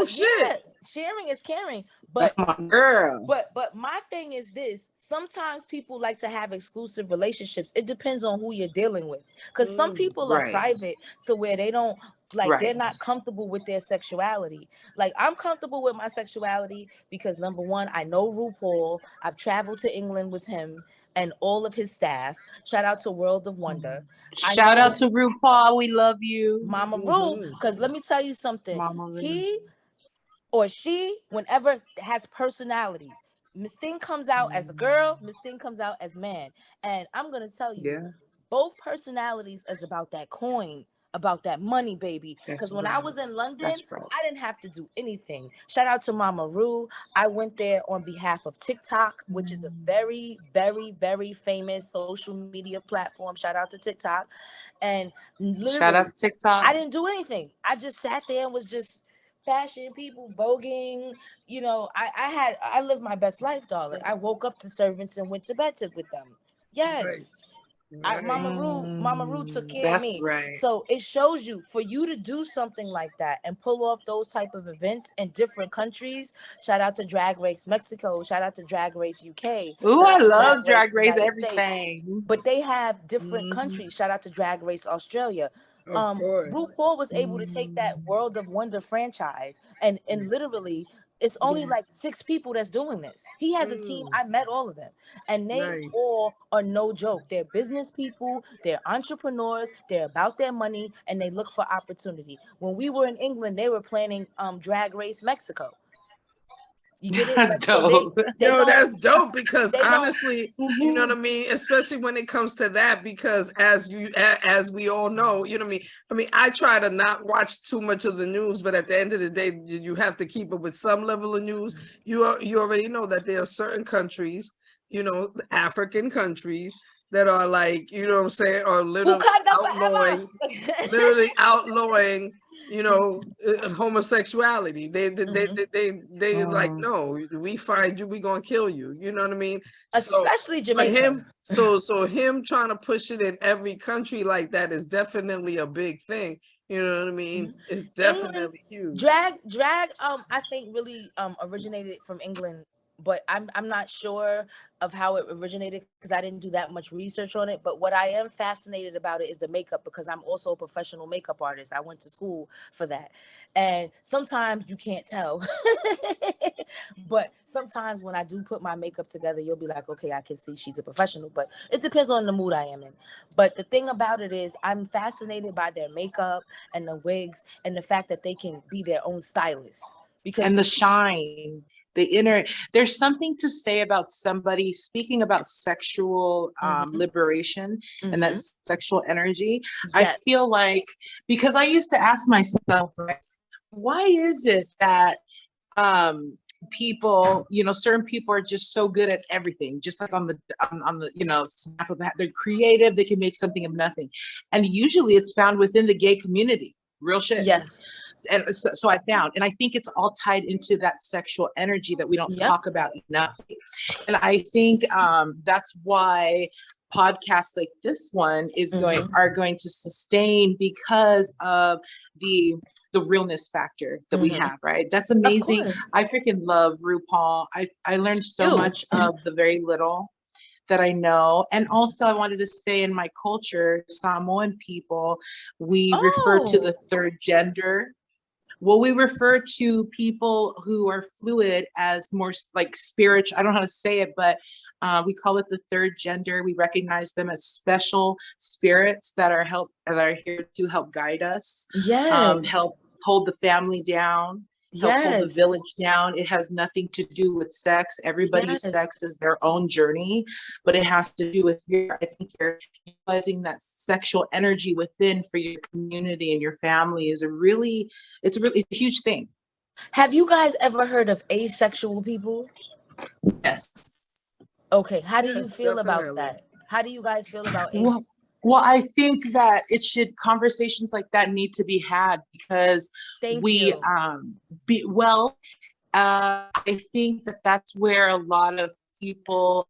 shit. Sharing is caring. But that's my girl. But my thing is this. Sometimes people like to have exclusive relationships. It depends on who you're dealing with. Because some people are private to where they don't they're not comfortable with their sexuality. Like, I'm comfortable with my sexuality because, number one, I know RuPaul. I've traveled to England with him and all of his staff. Shout out to World of Wonder. Shout out to RuPaul. We love you, Mama Ru. Because let me tell you something. He or she, whenever, has personalities. Miss Thing comes out as a girl. Miss Thing comes out as man. And I'm gonna tell you, both personalities is about that coin, about that money, baby. Because when I was in London, I didn't have to do anything. Shout out to Mama Ru. I went there on behalf of TikTok, which is a very, very, very famous social media platform. Shout out to TikTok. And shout out to TikTok. I didn't do anything. I just sat there and was just fashion people, voguing. I lived my best life, darling. I woke up to servants and went to bed with them. Yes. Nice. Mama Ru took care of me. Right. So it shows you, for you to do something like that and pull off those type of events in different countries. Shout out to Drag Race Mexico. Shout out to Drag Race UK. Ooh, I love Drag Race everything. But they have different countries. Shout out to Drag Race Australia. RuPaul was able to take that World of Wonder franchise and literally it's only like 6 people that's doing this. He has a team. I met all of them, and they all are no joke. They're business people, they're entrepreneurs, they're about their money, and they look for opportunity. When we were in England, they were planning Drag Race Mexico. You get it? That's like, dope. So No, that's dope because honestly, mm-hmm. you know what I mean? Especially when it comes to that, because as we all know, you know what I mean? I mean, I try to not watch too much of the news, but at the end of the day, you have to keep up with some level of news. You already know that there are certain countries, you know, African countries that are like, you know what I'm saying, are literally outlawing you know, homosexuality. They like, no, we find you, we gonna kill you. You know what I mean? Especially Jamaica. So him trying to push it in every country like that is definitely a big thing. You know what I mean? It's definitely huge. Drag, I think really originated from England, but I'm not sure of how it originated because I didn't do that much research on it. But what I am fascinated about it is the makeup, because I'm also a professional makeup artist. I went to school for that. And sometimes you can't tell. But sometimes when I do put my makeup together, you'll be like, okay, I can see she's a professional, but it depends on the mood I am in. But the thing about it is I'm fascinated by their makeup and the wigs and the fact that they can be their own stylist. And the shine. There's something to say about somebody speaking about sexual liberation and that sexual energy. I feel like, because I used to ask myself, why is it that people, you know, certain people are just so good at everything, just like on the you know, snap of that. They're creative, they can make something of nothing, and usually it's found within the gay community. Real shit. Yes. And so I found, and I think it's all tied into that sexual energy that we don't talk about enough. And I think that's why podcasts like this one are going to sustain, because of the realness factor that we have, right? That's amazing. I freaking love RuPaul. I learned so much of the very little that I know. And also I wanted to say, in my culture, Samoan people, we refer to the third gender. Well, we refer to people who are fluid as more like spiritual. I don't know how to say it, but we call it the third gender. We recognize them as special spirits that are here to help guide us, help hold the family down, help hold the village down. It has nothing to do with sex. Everybody's sex is their own journey, but it has to do with I think you're utilizing that sexual energy within for your community and your family is it's a huge thing. Have you guys ever heard of asexual people? Yes. Okay. How do you feel about that? How do you guys feel about Well, I think that conversations like that need to be had, because I think that's where a lot of people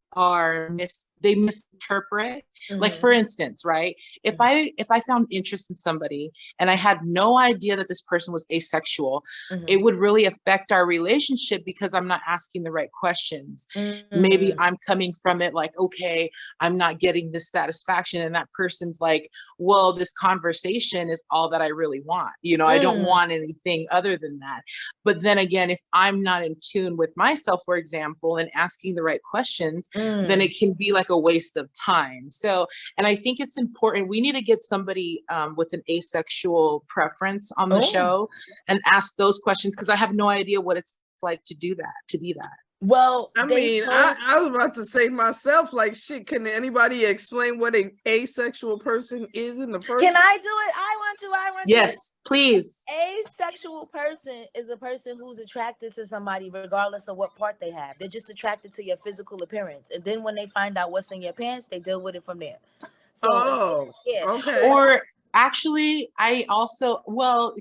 they misinterpret. Like, for instance, right? If I found interest in somebody and I had no idea that this person was asexual, it would really affect our relationship, because I'm not asking the right questions. Maybe I'm coming from it like, okay, I'm not getting this satisfaction, and that person's like, well, this conversation is all that I really want. You know, I don't want anything other than that. But then again, if I'm not in tune with myself, for example, and asking the right questions, then it can be like a waste of time. So, and I think it's important. We need to get somebody with an asexual preference on the show and ask those questions, because I have no idea what it's like to be that. Well, I mean, I was about to say myself, like, shit, can anybody explain what an asexual person is in the first Can I do it? I want to. Yes, please. Asexual person is a person who's attracted to somebody regardless of what part they have. They're just attracted to your physical appearance. And then when they find out what's in your pants, they deal with it from there. So, okay. Or actually, I also,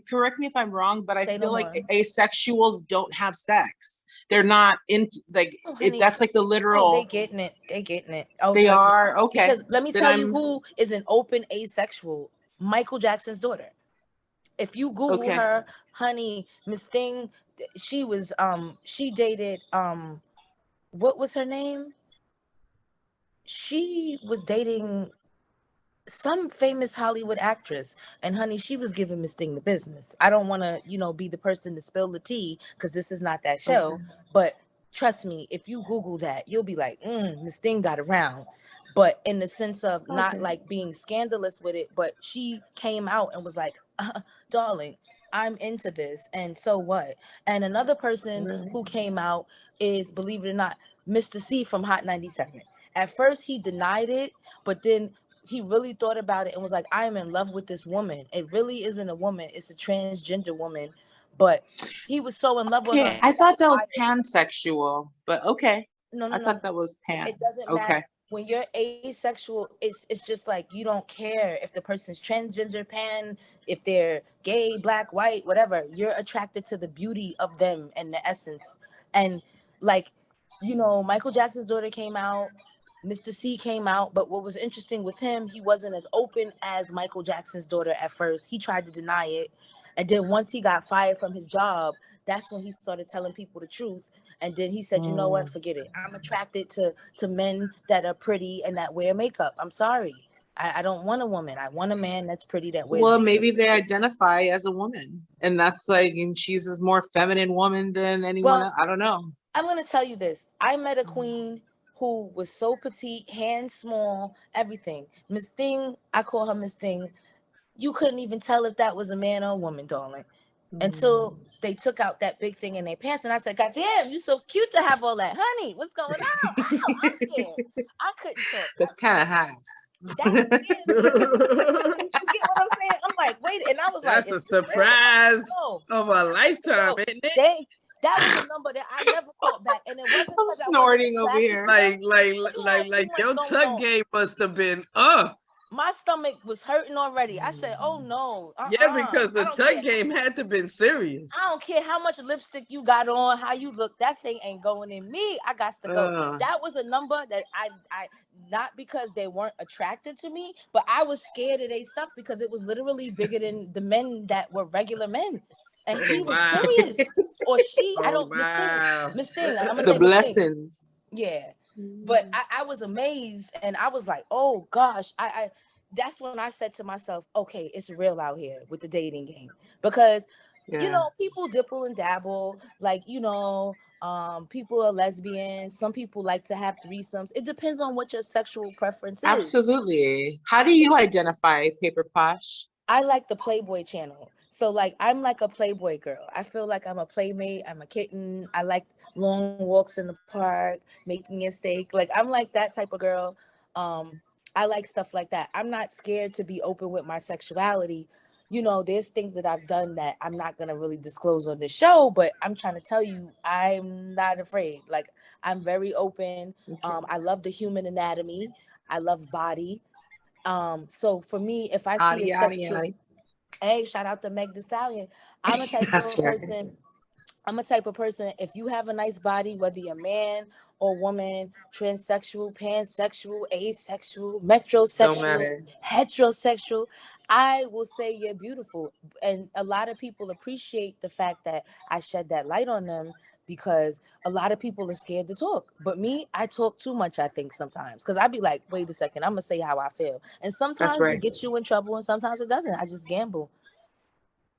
correct me if I'm wrong, but I feel like asexuals don't have sex. They're not into, like, that's like the literal. They getting it. Oh, they are me. Okay. Because let me tell you who is an open asexual. Michael Jackson's daughter. If you Google her, honey, Miss Thing, she was she dated what was her name? She was dating some famous Hollywood actress. And honey, she was giving Miss Thing the business. I don't want to, be the person to spill the tea because this is not that show. Okay. But trust me, if you Google that, you'll be like, Miss Thing got around. But in the sense of not like being scandalous with it, but she came out and was like, darling, I'm into this. And so what? And another person who came out is, believe it or not, Mr. C from Hot 97. At first he denied it, but then he really thought about it and was like, I'm in love with this woman. It really isn't a woman. It's a transgender woman. But he was so in love with her. I thought that was pansexual, but okay. No. I thought that was pan. It doesn't matter. When you're asexual, it's just like you don't care if the person's transgender, pan, if they're gay, black, white, whatever. You're attracted to the beauty of them and the essence. And like, Michael Jackson's daughter came out, Mr. C came out, but what was interesting with him, he wasn't as open as Michael Jackson's daughter at first. He tried to deny it. And then once he got fired from his job, that's when he started telling people the truth. And then he said, you know what, forget it. I'm attracted to men that are pretty and that wear makeup. I'm sorry. I don't want a woman. I want a man that's pretty that wears makeup. Maybe they identify as a woman. And that's like, and she's a more feminine woman than anyone else. I don't know. I'm going to tell you this. I met a queen who was so petite, hands small, everything. Miss Thing, I call her Miss Thing. You couldn't even tell if that was a man or a woman, darling, until they took out that big thing in their pants. And I said, God damn, you so cute to have all that. Honey, what's going on? I'm scared. I couldn't talk. That's kind of high. That was scary. You get what I'm saying? I'm like, wait. And I was that's a surprise of a lifetime, isn't it? That was a number that I never caught back, and it wasn't. I'm snorting over here. Like your tug game must have been My stomach was hurting already. I said, "Oh no!" Yeah, because the tug game had to been serious. I don't care how much lipstick you got on, how you look. That thing ain't going in me. I got to go. That was a number that I not because they weren't attracted to me, but I was scared of their stuff because it was literally bigger than the men that were regular men. And he was serious, or she. I don't. Miss Thing. I'm gonna the say blessings. Yeah, but I was amazed, and I was like, oh gosh, I. That's when I said to myself, okay, it's real out here with the dating game, because people dipple and dabble, like people are lesbians. Some people like to have threesomes. It depends on what your sexual preference is. Absolutely. How do you identify PaperPosh? I like the Playboy channel. So like, I'm like a Playboy girl. I feel like I'm a playmate. I'm a kitten. I like long walks in the park, making a steak. Like, I'm like that type of girl. I like stuff like that. I'm not scared to be open with my sexuality. There's things that I've done that I'm not going to really disclose on the show, but I'm trying to tell you, I'm not afraid. Like, I'm very open. I love the human anatomy. I love body. So for me, if I see a sexual... Hey, shout out to Meg Thee Stallion. I'm a type of person, if you have a nice body, whether you're a man or woman, transsexual, pansexual, asexual, metrosexual, heterosexual, I will say you're beautiful. And a lot of people appreciate the fact that I shed that light on them, because a lot of people are scared to talk. But me, I talk too much, I think, sometimes. Because I'd be like, wait a second, I'm going to say how I feel. And sometimes it gets you in trouble, and sometimes it doesn't. I just gamble.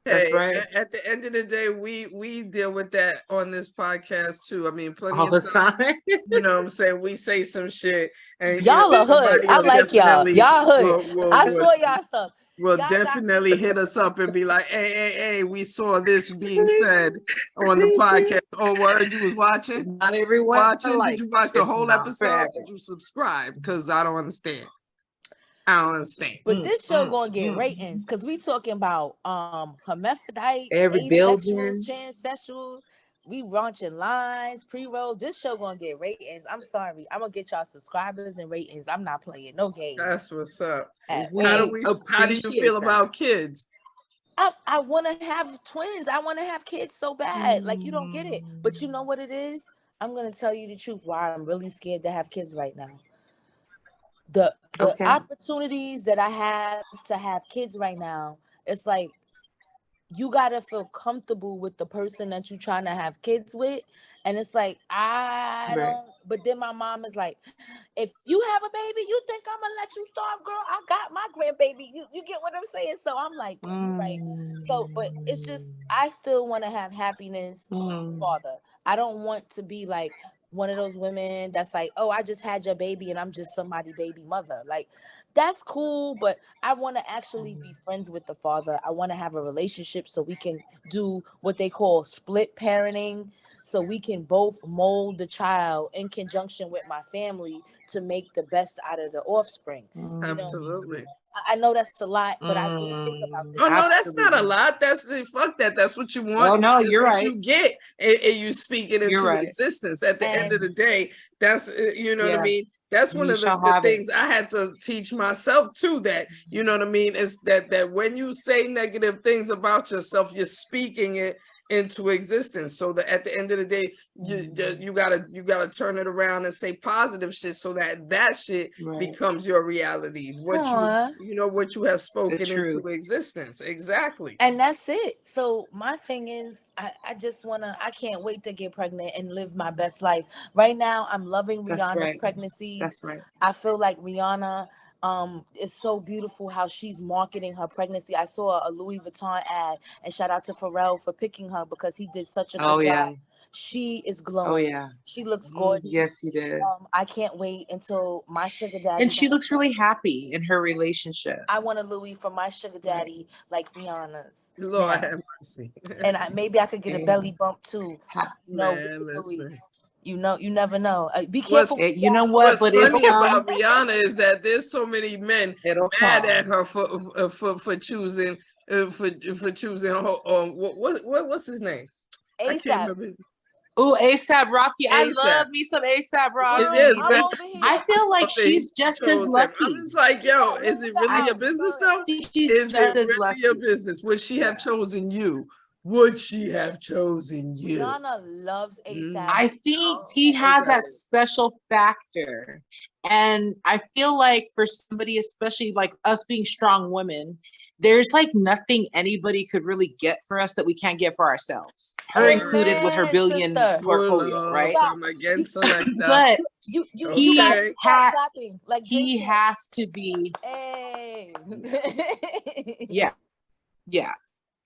That's right. At the end of the day, we deal with that on this podcast too. I mean, plenty all the time. You know what I'm saying? We say some shit, and y'all are hood. I like y'all. Y'all hood. I saw y'all stuff. Will definitely hit us up and be like, hey, we saw this being said on the podcast. Oh, word, you was watching? Not everyone watching. Did you watch the whole episode? Did you subscribe? Because I don't understand. But this show gonna get ratings, because we talking about hermaphrodites, every building, transsexuals. We launching lines, pre-roll. This show gonna get ratings. I'm sorry. I'm gonna get y'all subscribers and ratings. I'm not playing no games. That's what's up. How do you feel about kids? I want to have twins. I want to have kids so bad. Like, you don't get it. But you know what it is? I'm gonna tell you the truth. Why I'm really scared to have kids right now. The opportunities that I have to have kids right now, it's like, you gotta feel comfortable with the person that you're trying to have kids with. And it's like, I don't But then my mom is like, if you have a baby, you think I'm gonna let you starve, girl? I got my grandbaby. You get what I'm saying? So I'm like, you're right. So, but it's just, I still want to have happiness, father. I don't want to be like one of those women that's like, oh, I just had your baby and I'm just somebody baby mother. Like, that's cool, but I want to actually be friends with the father. I want to have a relationship so we can do what they call split parenting, so we can both mold the child in conjunction with my family to make the best out of the offspring. Absolutely. You know, I know that's a lot, but I really think about this. Oh no, that's not a lot. That's fuck that. That's what you want. Oh no, that's you're what right. You get, and you speak it into existence. At the end of the day, that's you know what I mean. That's one of the things I had to teach myself too. That you know what I mean is that when you say negative things about yourself, you're speaking it into existence. So that at the end of the day, you gotta turn it around and say positive shit, so that shit becomes your reality. What you know what you have spoken into existence. Exactly. And that's it. So my thing is, I just wanna, I can't wait to get pregnant and live my best life. Right now, I'm loving Rihanna's pregnancy. That's right. I feel like Rihanna, it's so beautiful how she's marketing her pregnancy. I saw a Louis Vuitton ad, and shout out to Pharrell for picking her because he did such a good job. She is glowing. Oh yeah, she looks gorgeous. Yes, he did. I can't wait until my sugar daddy. And she looks really happy in her relationship. I want a Louis for my sugar daddy, like Rihanna's. Lord have mercy. And maybe I could get a belly bump too. You know, you never know. Be careful. You know what? What's funny about Rihanna is that there's so many men mad at her for choosing for choosing. What's his name? ASAP. Oh, ASAP Rocky. I love me some ASAP Rocky. It is, I feel like she's just as lucky. I'm just like, yo, is it really your business though? Is it really your business? Would she have chosen you? Would she have chosen you? Rihanna loves ASAP. I think he has that special factor. And I feel like for somebody, especially like us being strong women, there's like nothing anybody could really get for us that we can't get for ourselves. Her included with her billion portfolio, right? But he has to be. Hey. Yeah.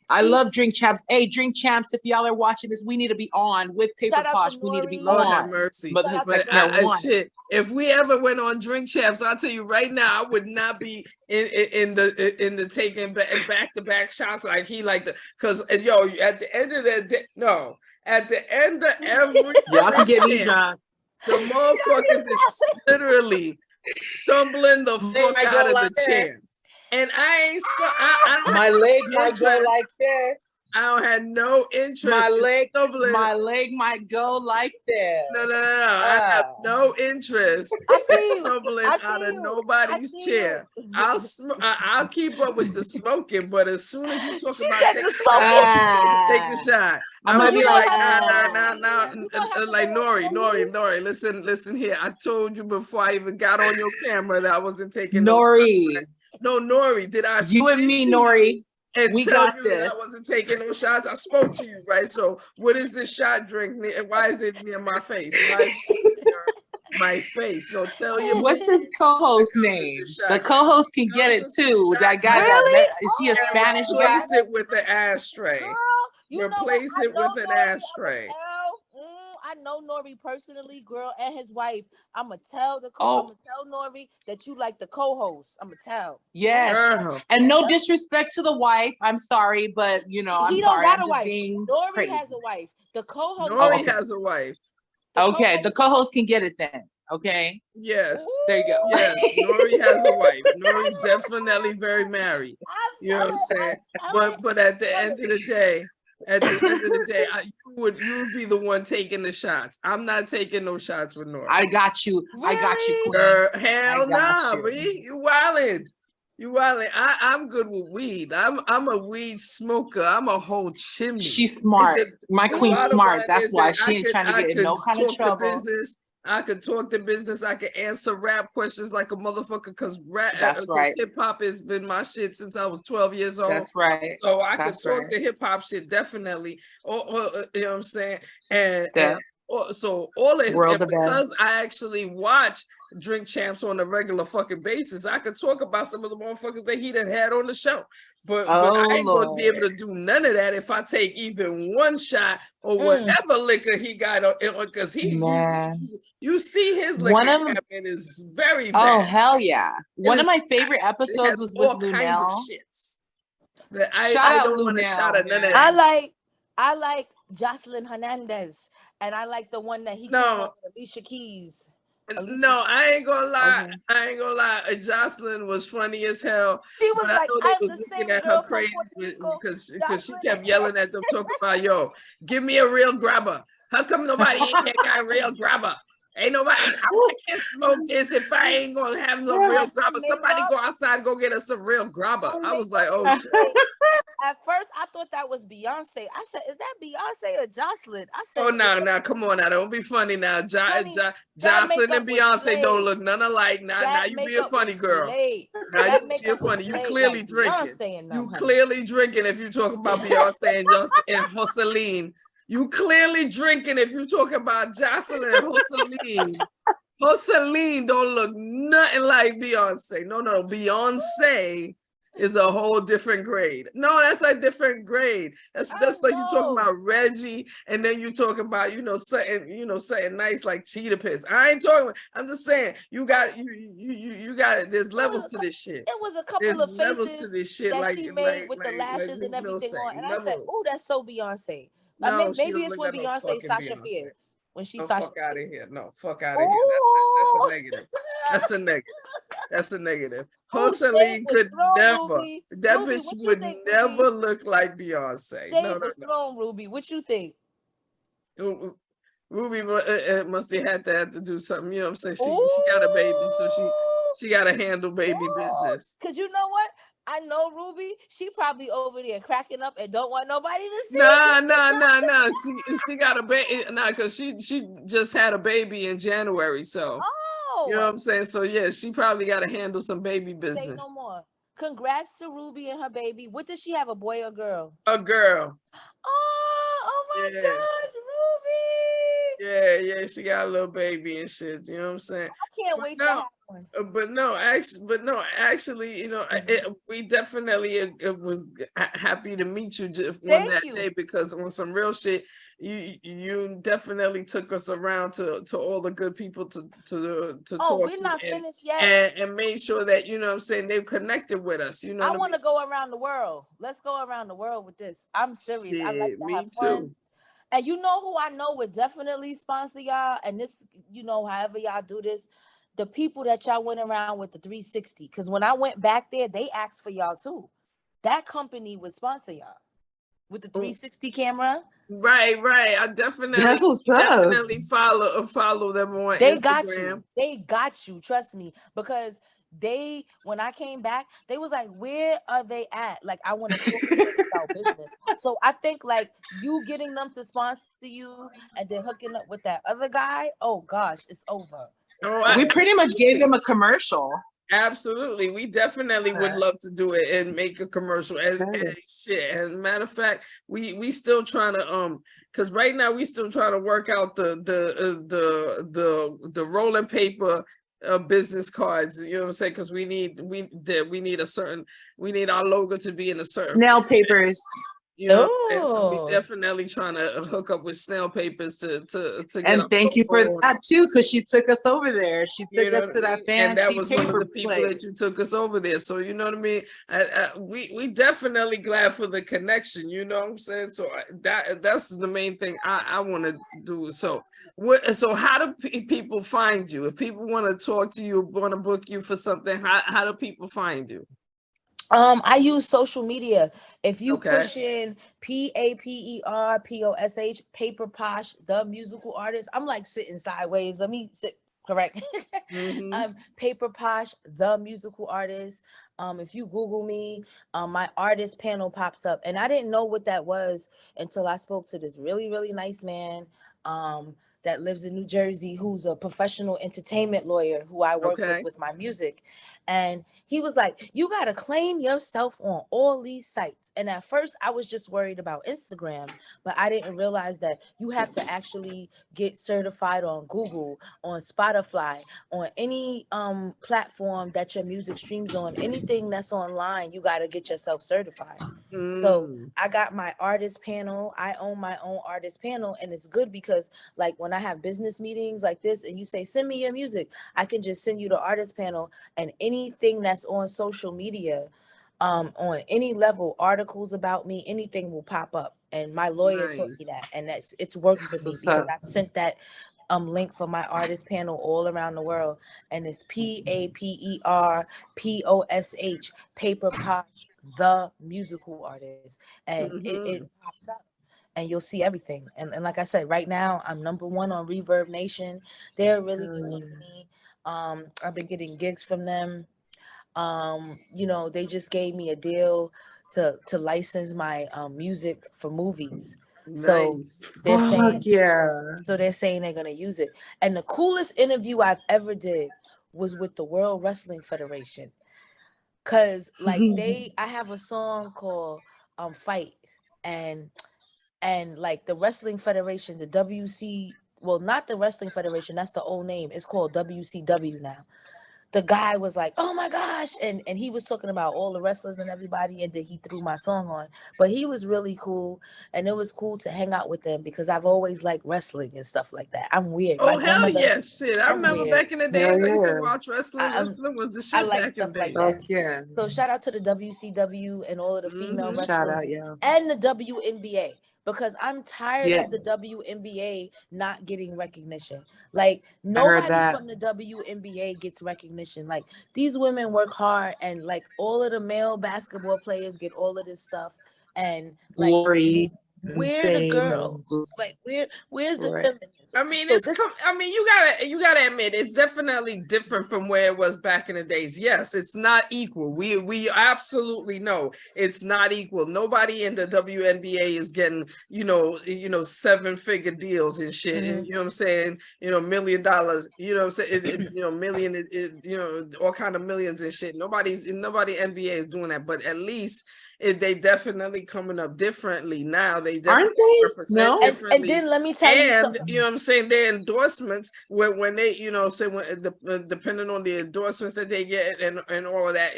I love Drink Champs. Hey, Drink Champs, if y'all are watching this, we need to be on with PaperPosh. We need to be Lord on. have mercy. Motherhood Sex Marijuana. Shit, if we ever went on Drink Champs, I'll tell you right now, I would not be in the taking back-to-back shots like he liked to. Because yo, at the end of the day, no, at the end of every y'all can get me drunk. The motherfuckers is literally stumbling the fuck out of the chair. And I ain't my leg might go like this. I don't have no interest. My leg might go like this. No. I have no interest. I see you. Stumbling out of nobody's chair. I'll keep up with the smoking, but as soon as you talk about take a shot, I'm gonna be like, nah. Like Nori, listen here. I told you before I even got on your camera that I wasn't taking Nori. No, Nori, did I? You and me, Nori. And we tell got you this. That I wasn't taking no shots. I spoke to you, right? So, what is this shot drink? Why is it near my face? Why is it near my face? No, tell you. What's his co-host name? The co-host can get it too. That guy. Really? Is he a Spanish guy? Replace it with an ashtray. Girl, replace it with an ashtray. I know Nori personally, girl, and his wife. I'ma tell Nori that you like the co-host. I'ma tell. Yes. Girl. And no disrespect to the wife. I'm sorry, but you know, I'm sorry. I'm just being crazy. Nori has a wife. The co-host. Nori has a wife. Okay, the co-host can get it then. Okay. Yes. There you go. Yes, Nori has a wife. Nori's definitely very married. You know what I'm saying? But at the end of the day. You would be the one taking the shots. I'm not taking no shots with Nora. I got you. Really? I got you. Hell nah, you wildin'. You wildin'. I'm good with weed. I'm a weed smoker. I'm a whole chimney. She's smart. My queen's smart. That's why she ain't trying to get in no kind of trouble. I could talk the business. I could answer rap questions like a motherfucker because hip hop has been my shit since I was 12 years old. That's right. So I could talk the hip hop shit definitely. Or you know what I'm saying? And So all of his, World and because events. I actually watch Drink Champs on a regular fucking basis, I could talk about some of the motherfuckers that he done had on the show. But I ain't gonna be able to do none of that if I take even one shot or whatever liquor he got on, because you see his liquor cabinet is very bad. Oh hell yeah! One of my favorite episodes was with all kinds of Lunel. shits that I don't want to shout at none of that. I like Jocelyn Hernandez, and I like the one that he came up with, Alicia Keys. No, I ain't gonna lie. Okay. I ain't gonna lie. Jocelyn was funny as hell. She was like, I was looking at her crazy because she kept yelling at them, talking about, yo, give me a real grabber. How come nobody ain't got a real grabber? Ain't nobody. I can't smoke this if I ain't gonna have no real grabber. Somebody go outside and go get us some real grabber. I was like, oh shit. At first, I thought that was Beyonce. I said, is that Beyonce or Jocelyn? I said, oh no, come on now, don't be funny now. Jocelyn and Beyonce don't look none alike. Now you be a funny girl. Now you be a funny. You clearly drinking. You clearly drinking if you talk about Beyonce and Jocelyn. You clearly drinking if you talk about Jocelyn and Jocelyn. Jocelyn don't look nothing like Beyonce. No, Beyonce is a whole different grade. No, that's a different grade. That's like you talking about Reggie, and then you talking about something nice like cheetah piss. I ain't talking. I'm just saying you got there's levels to this shit. It was a couple of levels to this shit that she made with the lashes and everything on, and I said, "Oh, that's so Beyonce." No, I mean, maybe it's when Beyonce, Sasha Fierce. When she Sasha. Fuck out of here! No, fuck out of here. That's a negative. That's a negative. That's a negative. Jocelyn could never. Ruby. That Ruby, bitch would never look like Beyonce. Shade was thrown, Ruby. What you think? Ruby must have had to do something. You know what I'm saying? She got a baby, so she got to handle baby business. Cause you know what? I know Ruby. She probably over there cracking up and don't want nobody to see. Nah. She got a baby. Nah, cause she just had a baby in January. So you know what I'm saying. So yeah, she probably got to handle some baby business. Say no more. Congrats to Ruby and her baby. What does she have? A boy or girl? A girl. Oh my gosh, Ruby. Yeah. She got a little baby and shit. You know what I'm saying? I can't wait to have one. Actually, we definitely was happy to meet you just on that day, because on some real shit, you definitely took us around to all the good people to talk we're not finished yet, and made sure that you know what I'm saying they've connected with us. You know, I want to go around the world. Let's go around the world with this. I'm serious. I like to have fun. Too. And you know who I know would definitely sponsor y'all, and this, however y'all do this, the people that y'all went around with the 360. Because when I went back there, they asked for y'all too. That company would sponsor y'all with the 360 camera. Right. I definitely follow them on Instagram. They got you. Trust me, because when I came back, they was like, where are they at? Like, I want to talk to them about business. So I think like you getting them to sponsor you and then hooking up with that other guy, oh gosh, it's over. We pretty much gave them a commercial. Absolutely. We definitely would love to do it and make a commercial as shit. As a matter of fact, we still trying to because right now we still trying to work out the rolling paper business cards, you know what I'm saying? Because we need our logo to be in a certain snail papers. You know what I'm saying? So we definitely trying to hook up with snail papers to get. And thank you for that too, because she took us over there. She took us to that fancy and that was one of the people place that you took us over there. So you know what I mean? We definitely glad for the connection. You know what I'm saying? So that's the main thing I want to do. So how do people find you? If people want to talk to you, want to book you for something, how do people find you? I use social media. If you push in PaperPosh, PaperPosh, the musical artist. I'm like sitting sideways. Let me sit correct. PaperPosh, the musical artist. If you Google me, my artist panel pops up, and I didn't know what that was until I spoke to this really, really nice man. that lives in New Jersey, who's a professional entertainment lawyer who I work with my music. And he was like, you got to claim yourself on all these sites. And at first I was just worried about Instagram, but I didn't realize that you have to actually get certified on Google, on Spotify, on any platform that your music streams on. Anything that's online, you got to get yourself certified. So I got my artist panel. I own my own artist panel, and it's good because like when I have business meetings like this and you say, send me your music, I can just send you the artist panel, and anything that's on social media, on any level, articles about me, anything will pop up. And my lawyer taught me that, and it's worked for me because I've sent that link for my artist panel all around the world, and it's PaperPosh, PaperPosh, the musical artist, and it pops up and you'll see everything. And like I said, right now I'm #1 on Reverb Nation. They're a really good company. I've been getting gigs from them. You know, they just gave me a deal to license my music for movies. So they're saying, so they're saying they're gonna use it. And the coolest interview I've ever did was with the World Wrestling Federation. Cause like I have a song called Fight, and like the Wrestling Federation, the WC, well, not the Wrestling Federation, that's the old name. It's called WCW now. The guy was like, oh my gosh, and he was talking about all the wrestlers and everybody, and then he threw my song on. But he was really cool, and it was cool to hang out with them because I've always liked wrestling and stuff like that. I'm weird. Oh, hell yeah, shit. I remember back in the days I used to watch wrestling. Wrestling was the shit I like back stuff in the like day. that. So shout out to the WCW and all of the female wrestlers and the WNBA. Because I'm tired of the WNBA not getting recognition. Like nobody from the WNBA gets recognition. Like these women work hard, and like all of the male basketball players get all of this stuff. And like glory, where the girls? Like where's the feminism? I mean, you gotta admit it's definitely different from where it was back in the days. Yes, it's not equal. We absolutely know it's not equal. Nobody in the WNBA is getting, you know, 7-figure deals and shit. And, you know what I'm saying? You know, $1 million, you know what I'm saying? Million, all kind of millions and shit. Nobody NBA is doing that, but at least they definitely coming up differently now. They definitely represent differently. And then let me tell you something. You know what I'm saying? Their endorsements, when they, you know, say depending on the endorsements that they get and all of that,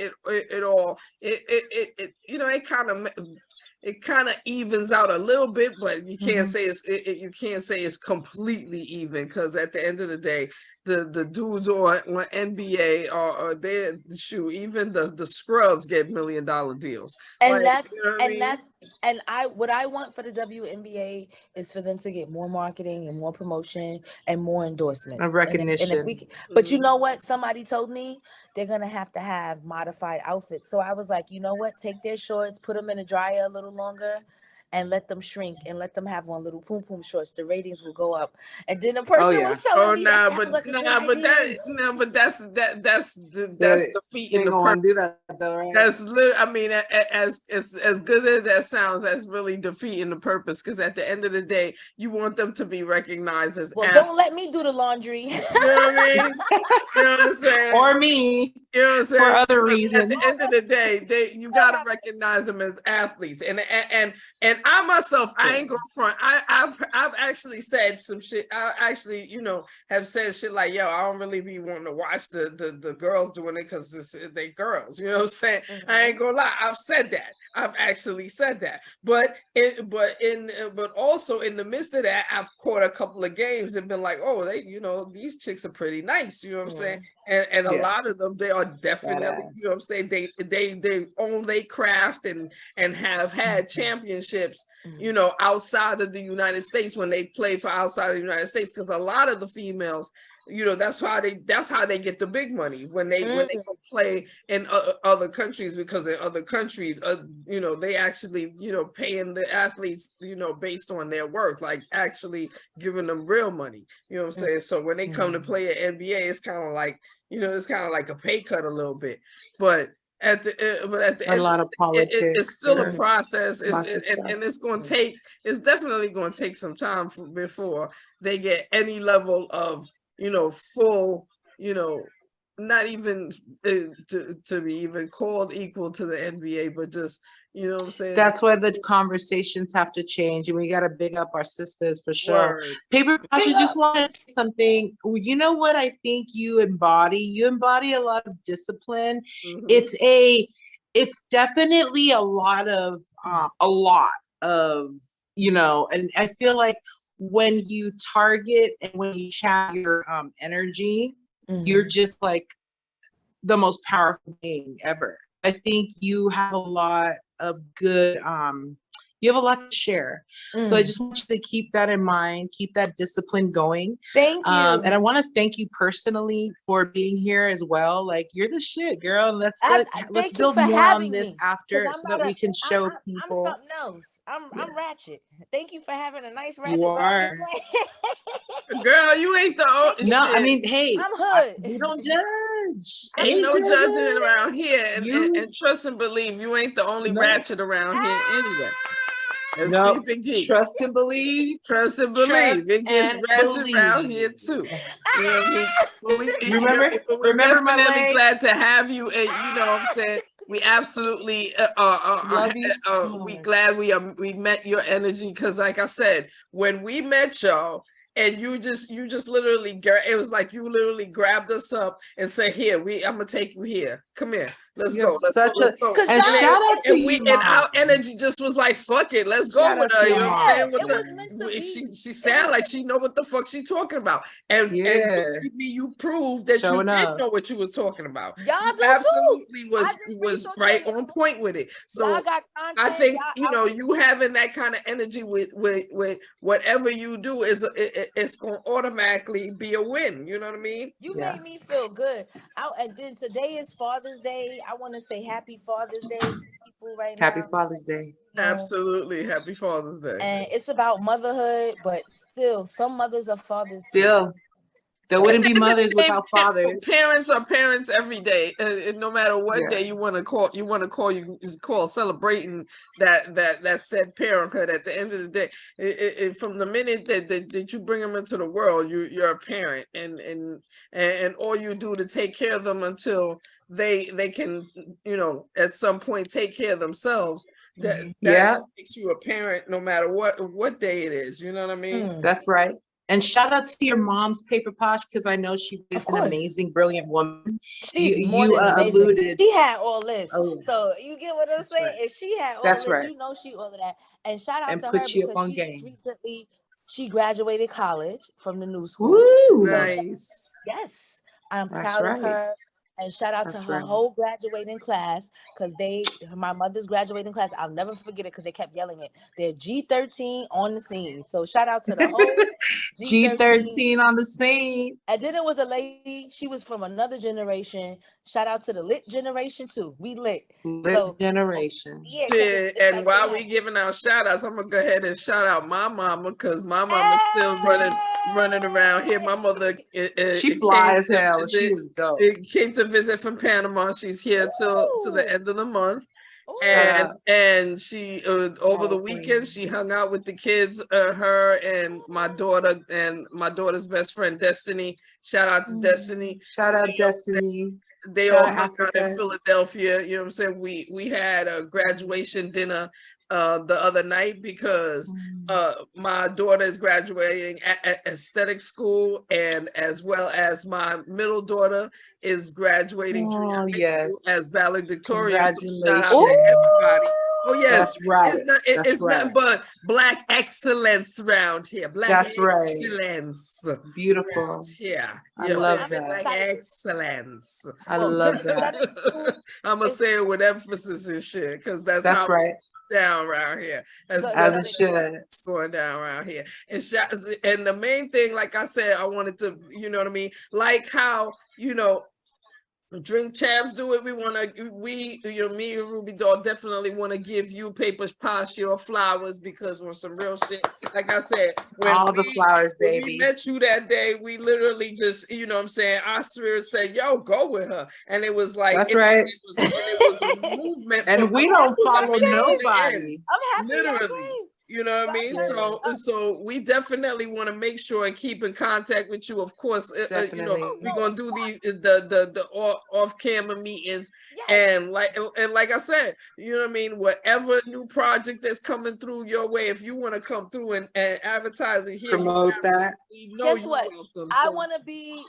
it kind of evens out a little bit, but you can't say it's completely even, because at the end of the day, the dudes on NBA are there. Shoot, even the scrubs get $1 million deals. And what I want for the WNBA is for them to get more marketing and more promotion and more endorsements and recognition. And if we but you know what? Somebody told me they're gonna have to have modified outfits. So I was like, you know what? Take their shorts, put them in the dryer a little longer, and let them shrink and let them have on little poom poom shorts. The ratings will go up. And then the person was telling me that's defeating the purpose. Do that though, right? That's I mean, as good as that sounds, that's really defeating the purpose, because at the end of the day, you want them to be recognized as don't let me do the laundry. You know what I mean? You know what I'm saying? Or me. You know what I'm saying? For other reasons. At the end of the day, you gotta recognize them as athletes. And I myself, I ain't gonna front. I've actually said some shit. I actually, have said shit like, yo, I don't really be wanting to watch the girls doing it because they girls. You know what I'm saying? I ain't gonna lie. I've said that. I've actually said that. But also in the midst of that, I've caught a couple of games and been like, oh, these chicks are pretty nice. You know what I'm saying? And a lot of them, they are definitely, you know what I'm saying? They own their craft and have had championships, outside of the United States when they play for outside of the United States. Because a lot of the females, that's how they get the big money when they go play in other countries, because in other countries, they actually, paying the athletes, based on their worth, like actually giving them real money. You know what I'm saying? So when they come to play at NBA, it's kind of like, it's kind of like a pay cut a little bit. But But a lot of politics. It's still a process. And it's going to take. It's definitely going to take some time before they get any level of full not even to be even called equal to the NBA, but just what I'm saying. That's why the conversations have to change, and we got to big up our sisters for sure. PaperPosh, I just want to say something. You know what I think you embody? You embody a lot of discipline. Mm-hmm. It's definitely a lot of and I feel like when you target and when you channel your energy, you're just like the most powerful being ever. I think you have a lot of good, you have a lot to share. So I just want you to keep that in mind, keep that discipline going. Thank you. And I want to thank you personally for being here as well. Like, you're the shit, girl. Let's build more on this after so that we can show people. I'm something else. I'm ratchet. Thank you for having a nice ratchet. You are. Girl, you ain't the old No, shit. I mean, hey, I'm hood. We don't judge. Ain't no judging around here. And trust and believe, you ain't the only ratchet around here anyway. No, trust and believe. Trust and believe. It gets ratchet around here too. Remember my leg? Glad to have you, and you know what I'm saying. We absolutely we glad we met your energy, because like I said, when we met y'all. And you just literally, it was like you literally grabbed us up and said, "Here, I'm gonna take you here. Come here, let's go." Let's go. And shout out to you, and our energy just was like, "Fuck it, let's go with her." You know what I'm saying? She sound like she know what the fuck she talking about, and you proved that you didn't know what you was talking about. Y'all absolutely was right on point with it. So I think you having that kind of energy with whatever you do it's going to automatically be a win. You know what I mean? You made me feel good. And then today is Father's Day. I want to say Happy Father's Day to people right now. Happy Father's Day. Absolutely. Happy Father's Day. And it's about motherhood, but still, some mothers are fathers. Still. There wouldn't be mothers without fathers. Parents are parents every day, no matter what day you want to call celebrating that said parenthood. At the end of the day, from the minute that you bring them into the world, you're a parent, and all you do to take care of them until they can at some point take care of themselves. That makes you a parent, no matter what day it is. You know what I mean? That's right. And shout out to your mom's PaperPosh, because I know she is an amazing, brilliant woman. You alluded. She had all this. So you get what I'm saying? Right. If she had all this, you know she all of that. And shout out to her because recently she graduated college from the new school. Woo, nice. Yes. I'm proud of her. And shout out to her whole graduating class, because my mother's graduating class, I'll never forget it because they kept yelling it. They're G13 on the scene. So shout out to the whole G13 on the scene. And then it was a lady, she was from another generation. Shout out to the lit generation too. We lit. Generation. Yeah, and while we giving out shout outs, I'm gonna go ahead and shout out my mama, because my mama's still running around here. My mother she fly as hell. She is dope. It came to visit from Panama. She's here till the end of the month. And she over the weekend she hung out with the kids, her and my daughter and my daughter's best friend Destiny. Shout out to Destiny. Shout out Destiny. They all hung out in Philadelphia. You know what I'm saying? We had a graduation dinner the other night, because my daughter is graduating at aesthetic school, and as well as my middle daughter is graduating as valedictorian. Congratulations. So everybody. Oh yes, that's right. It's nothing but Black excellence around here. Black excellence. Beautiful. Yeah, I love that. Black excellence. I love that. I'm gonna say it with emphasis and shit, because that's how right. Down around here, as it should. It's going down around here, and the main thing, like I said, I wanted to, you know what I mean, like how Drink Champs do it. Me and Ruby Doll definitely want to give you PaperPosh your flowers, because on some real shit, like I said, the flowers, baby. When we met you that day, we literally just, you know what I'm saying, our spirit said, yo, go with her. And it was like, that's right. It was a movement. And we don't follow nobody. I'm happy. Literally. You know what I mean? So we definitely want to make sure and keep in contact with you. Of course, you know, we're gonna do the off-camera meetings, and like I said, you know what I mean. Whatever new project that's coming through your way, if you want to come through and advertise it here, promote that. Guess what? I want to be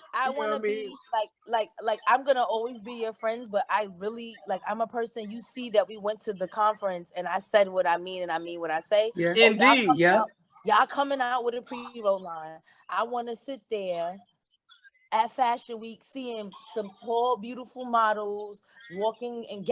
like I'm gonna always be your friend, but I really I'm a person. You see that we went to the conference, and I said what I mean, and I mean what I say. Yeah. Indeed, y'all coming out with a pre-roll line. I want to sit there at Fashion Week seeing some tall, beautiful models walking and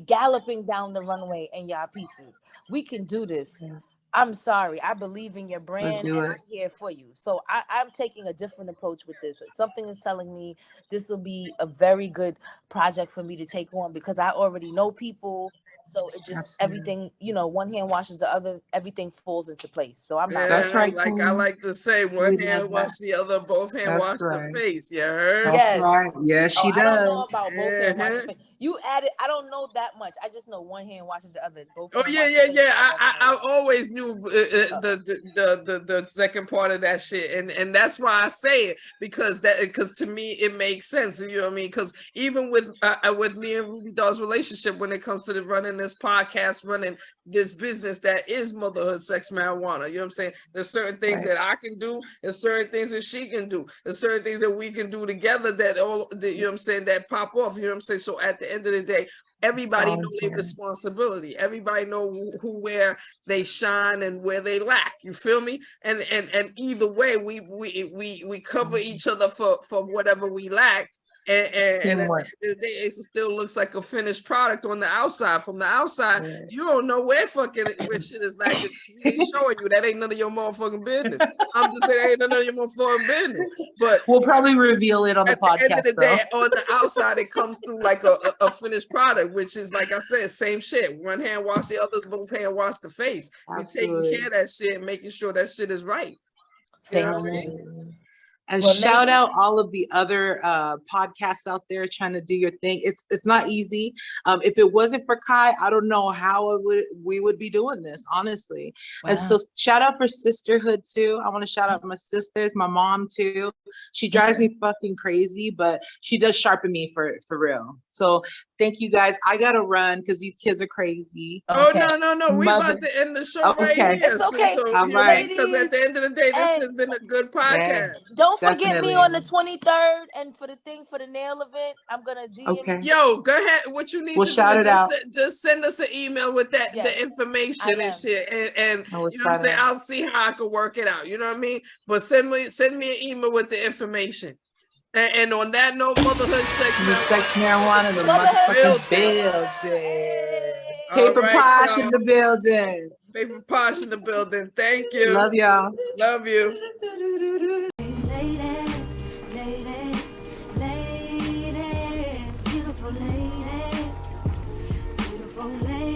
galloping down the runway in y'all pieces. We can do this. Yes. I'm sorry. I believe in your brand, and I'm here for you. So I'm taking a different approach with this. Something is telling me this will be a very good project for me to take on, because I already know people. So it just everything, you know, one hand washes the other, everything falls into place. So I'm not. That's right. Like I like to say, one hand wash the other, both hands wash the face. You heard? That's right. Yes, she does. I don't know about both hand wash the face. You added. I don't know that much. I just know one hand washes the other. Both. I always knew the second part of that shit, and that's why I say it, because to me it makes sense. You know what I mean? Because even with me and Ruby Doll's relationship, when it comes to the running this podcast, running this business that is Motherhood Sex Marijuana, you know what I'm saying? There's certain things that I can do, and certain things that she can do, and certain things that we can do together that you know what I'm saying, that pop off. You know what I'm saying? So at the end of the day, everybody know their responsibility. Everybody know who where they shine and where they lack. You feel me? And either way, we cover each other for whatever we lack. And at the end of the day, it still looks like a finished product on the outside. From the outside, you don't know where shit is like. We ain't showing you. That ain't none of your motherfucking business. I'm just saying, ain't none of your motherfucking business. But we'll probably reveal it on the podcast. At the end of the day, on the outside, it comes through like a finished product, which is, like I said, same shit. One hand wash the other, both hand wash the face. We're taking care of that shit, making sure that shit is right. You know what I mean? And shout out all of the other podcasts out there trying to do your thing. It's not easy. If it wasn't for Kai, I don't know how we would be doing this, honestly. Wow. And so shout out for sisterhood too. I want to shout out my sisters, my mom too. She drives me fucking crazy, but she does sharpen me for real. So thank you guys. I gotta run because these kids are crazy. Okay. Oh no. We about to end the show right here. It's okay. So all right. Because at the end of the day, this has been a good podcast. Don't forget me on the 23rd, and for the nail event, I'm gonna DM. Yo, go ahead. What you need to shout do it out. Just send us an email with that the information and shit, and you know what I'm saying. I'll see how I can work it out. You know what I mean? But send me an email with the information. And on that note, Motherhood Sex Marijuana, the motherfucking building. PaperPosh in the building. PaperPosh in the building. Thank you. Love y'all. Love you. Ladies, beautiful ladies, beautiful ladies.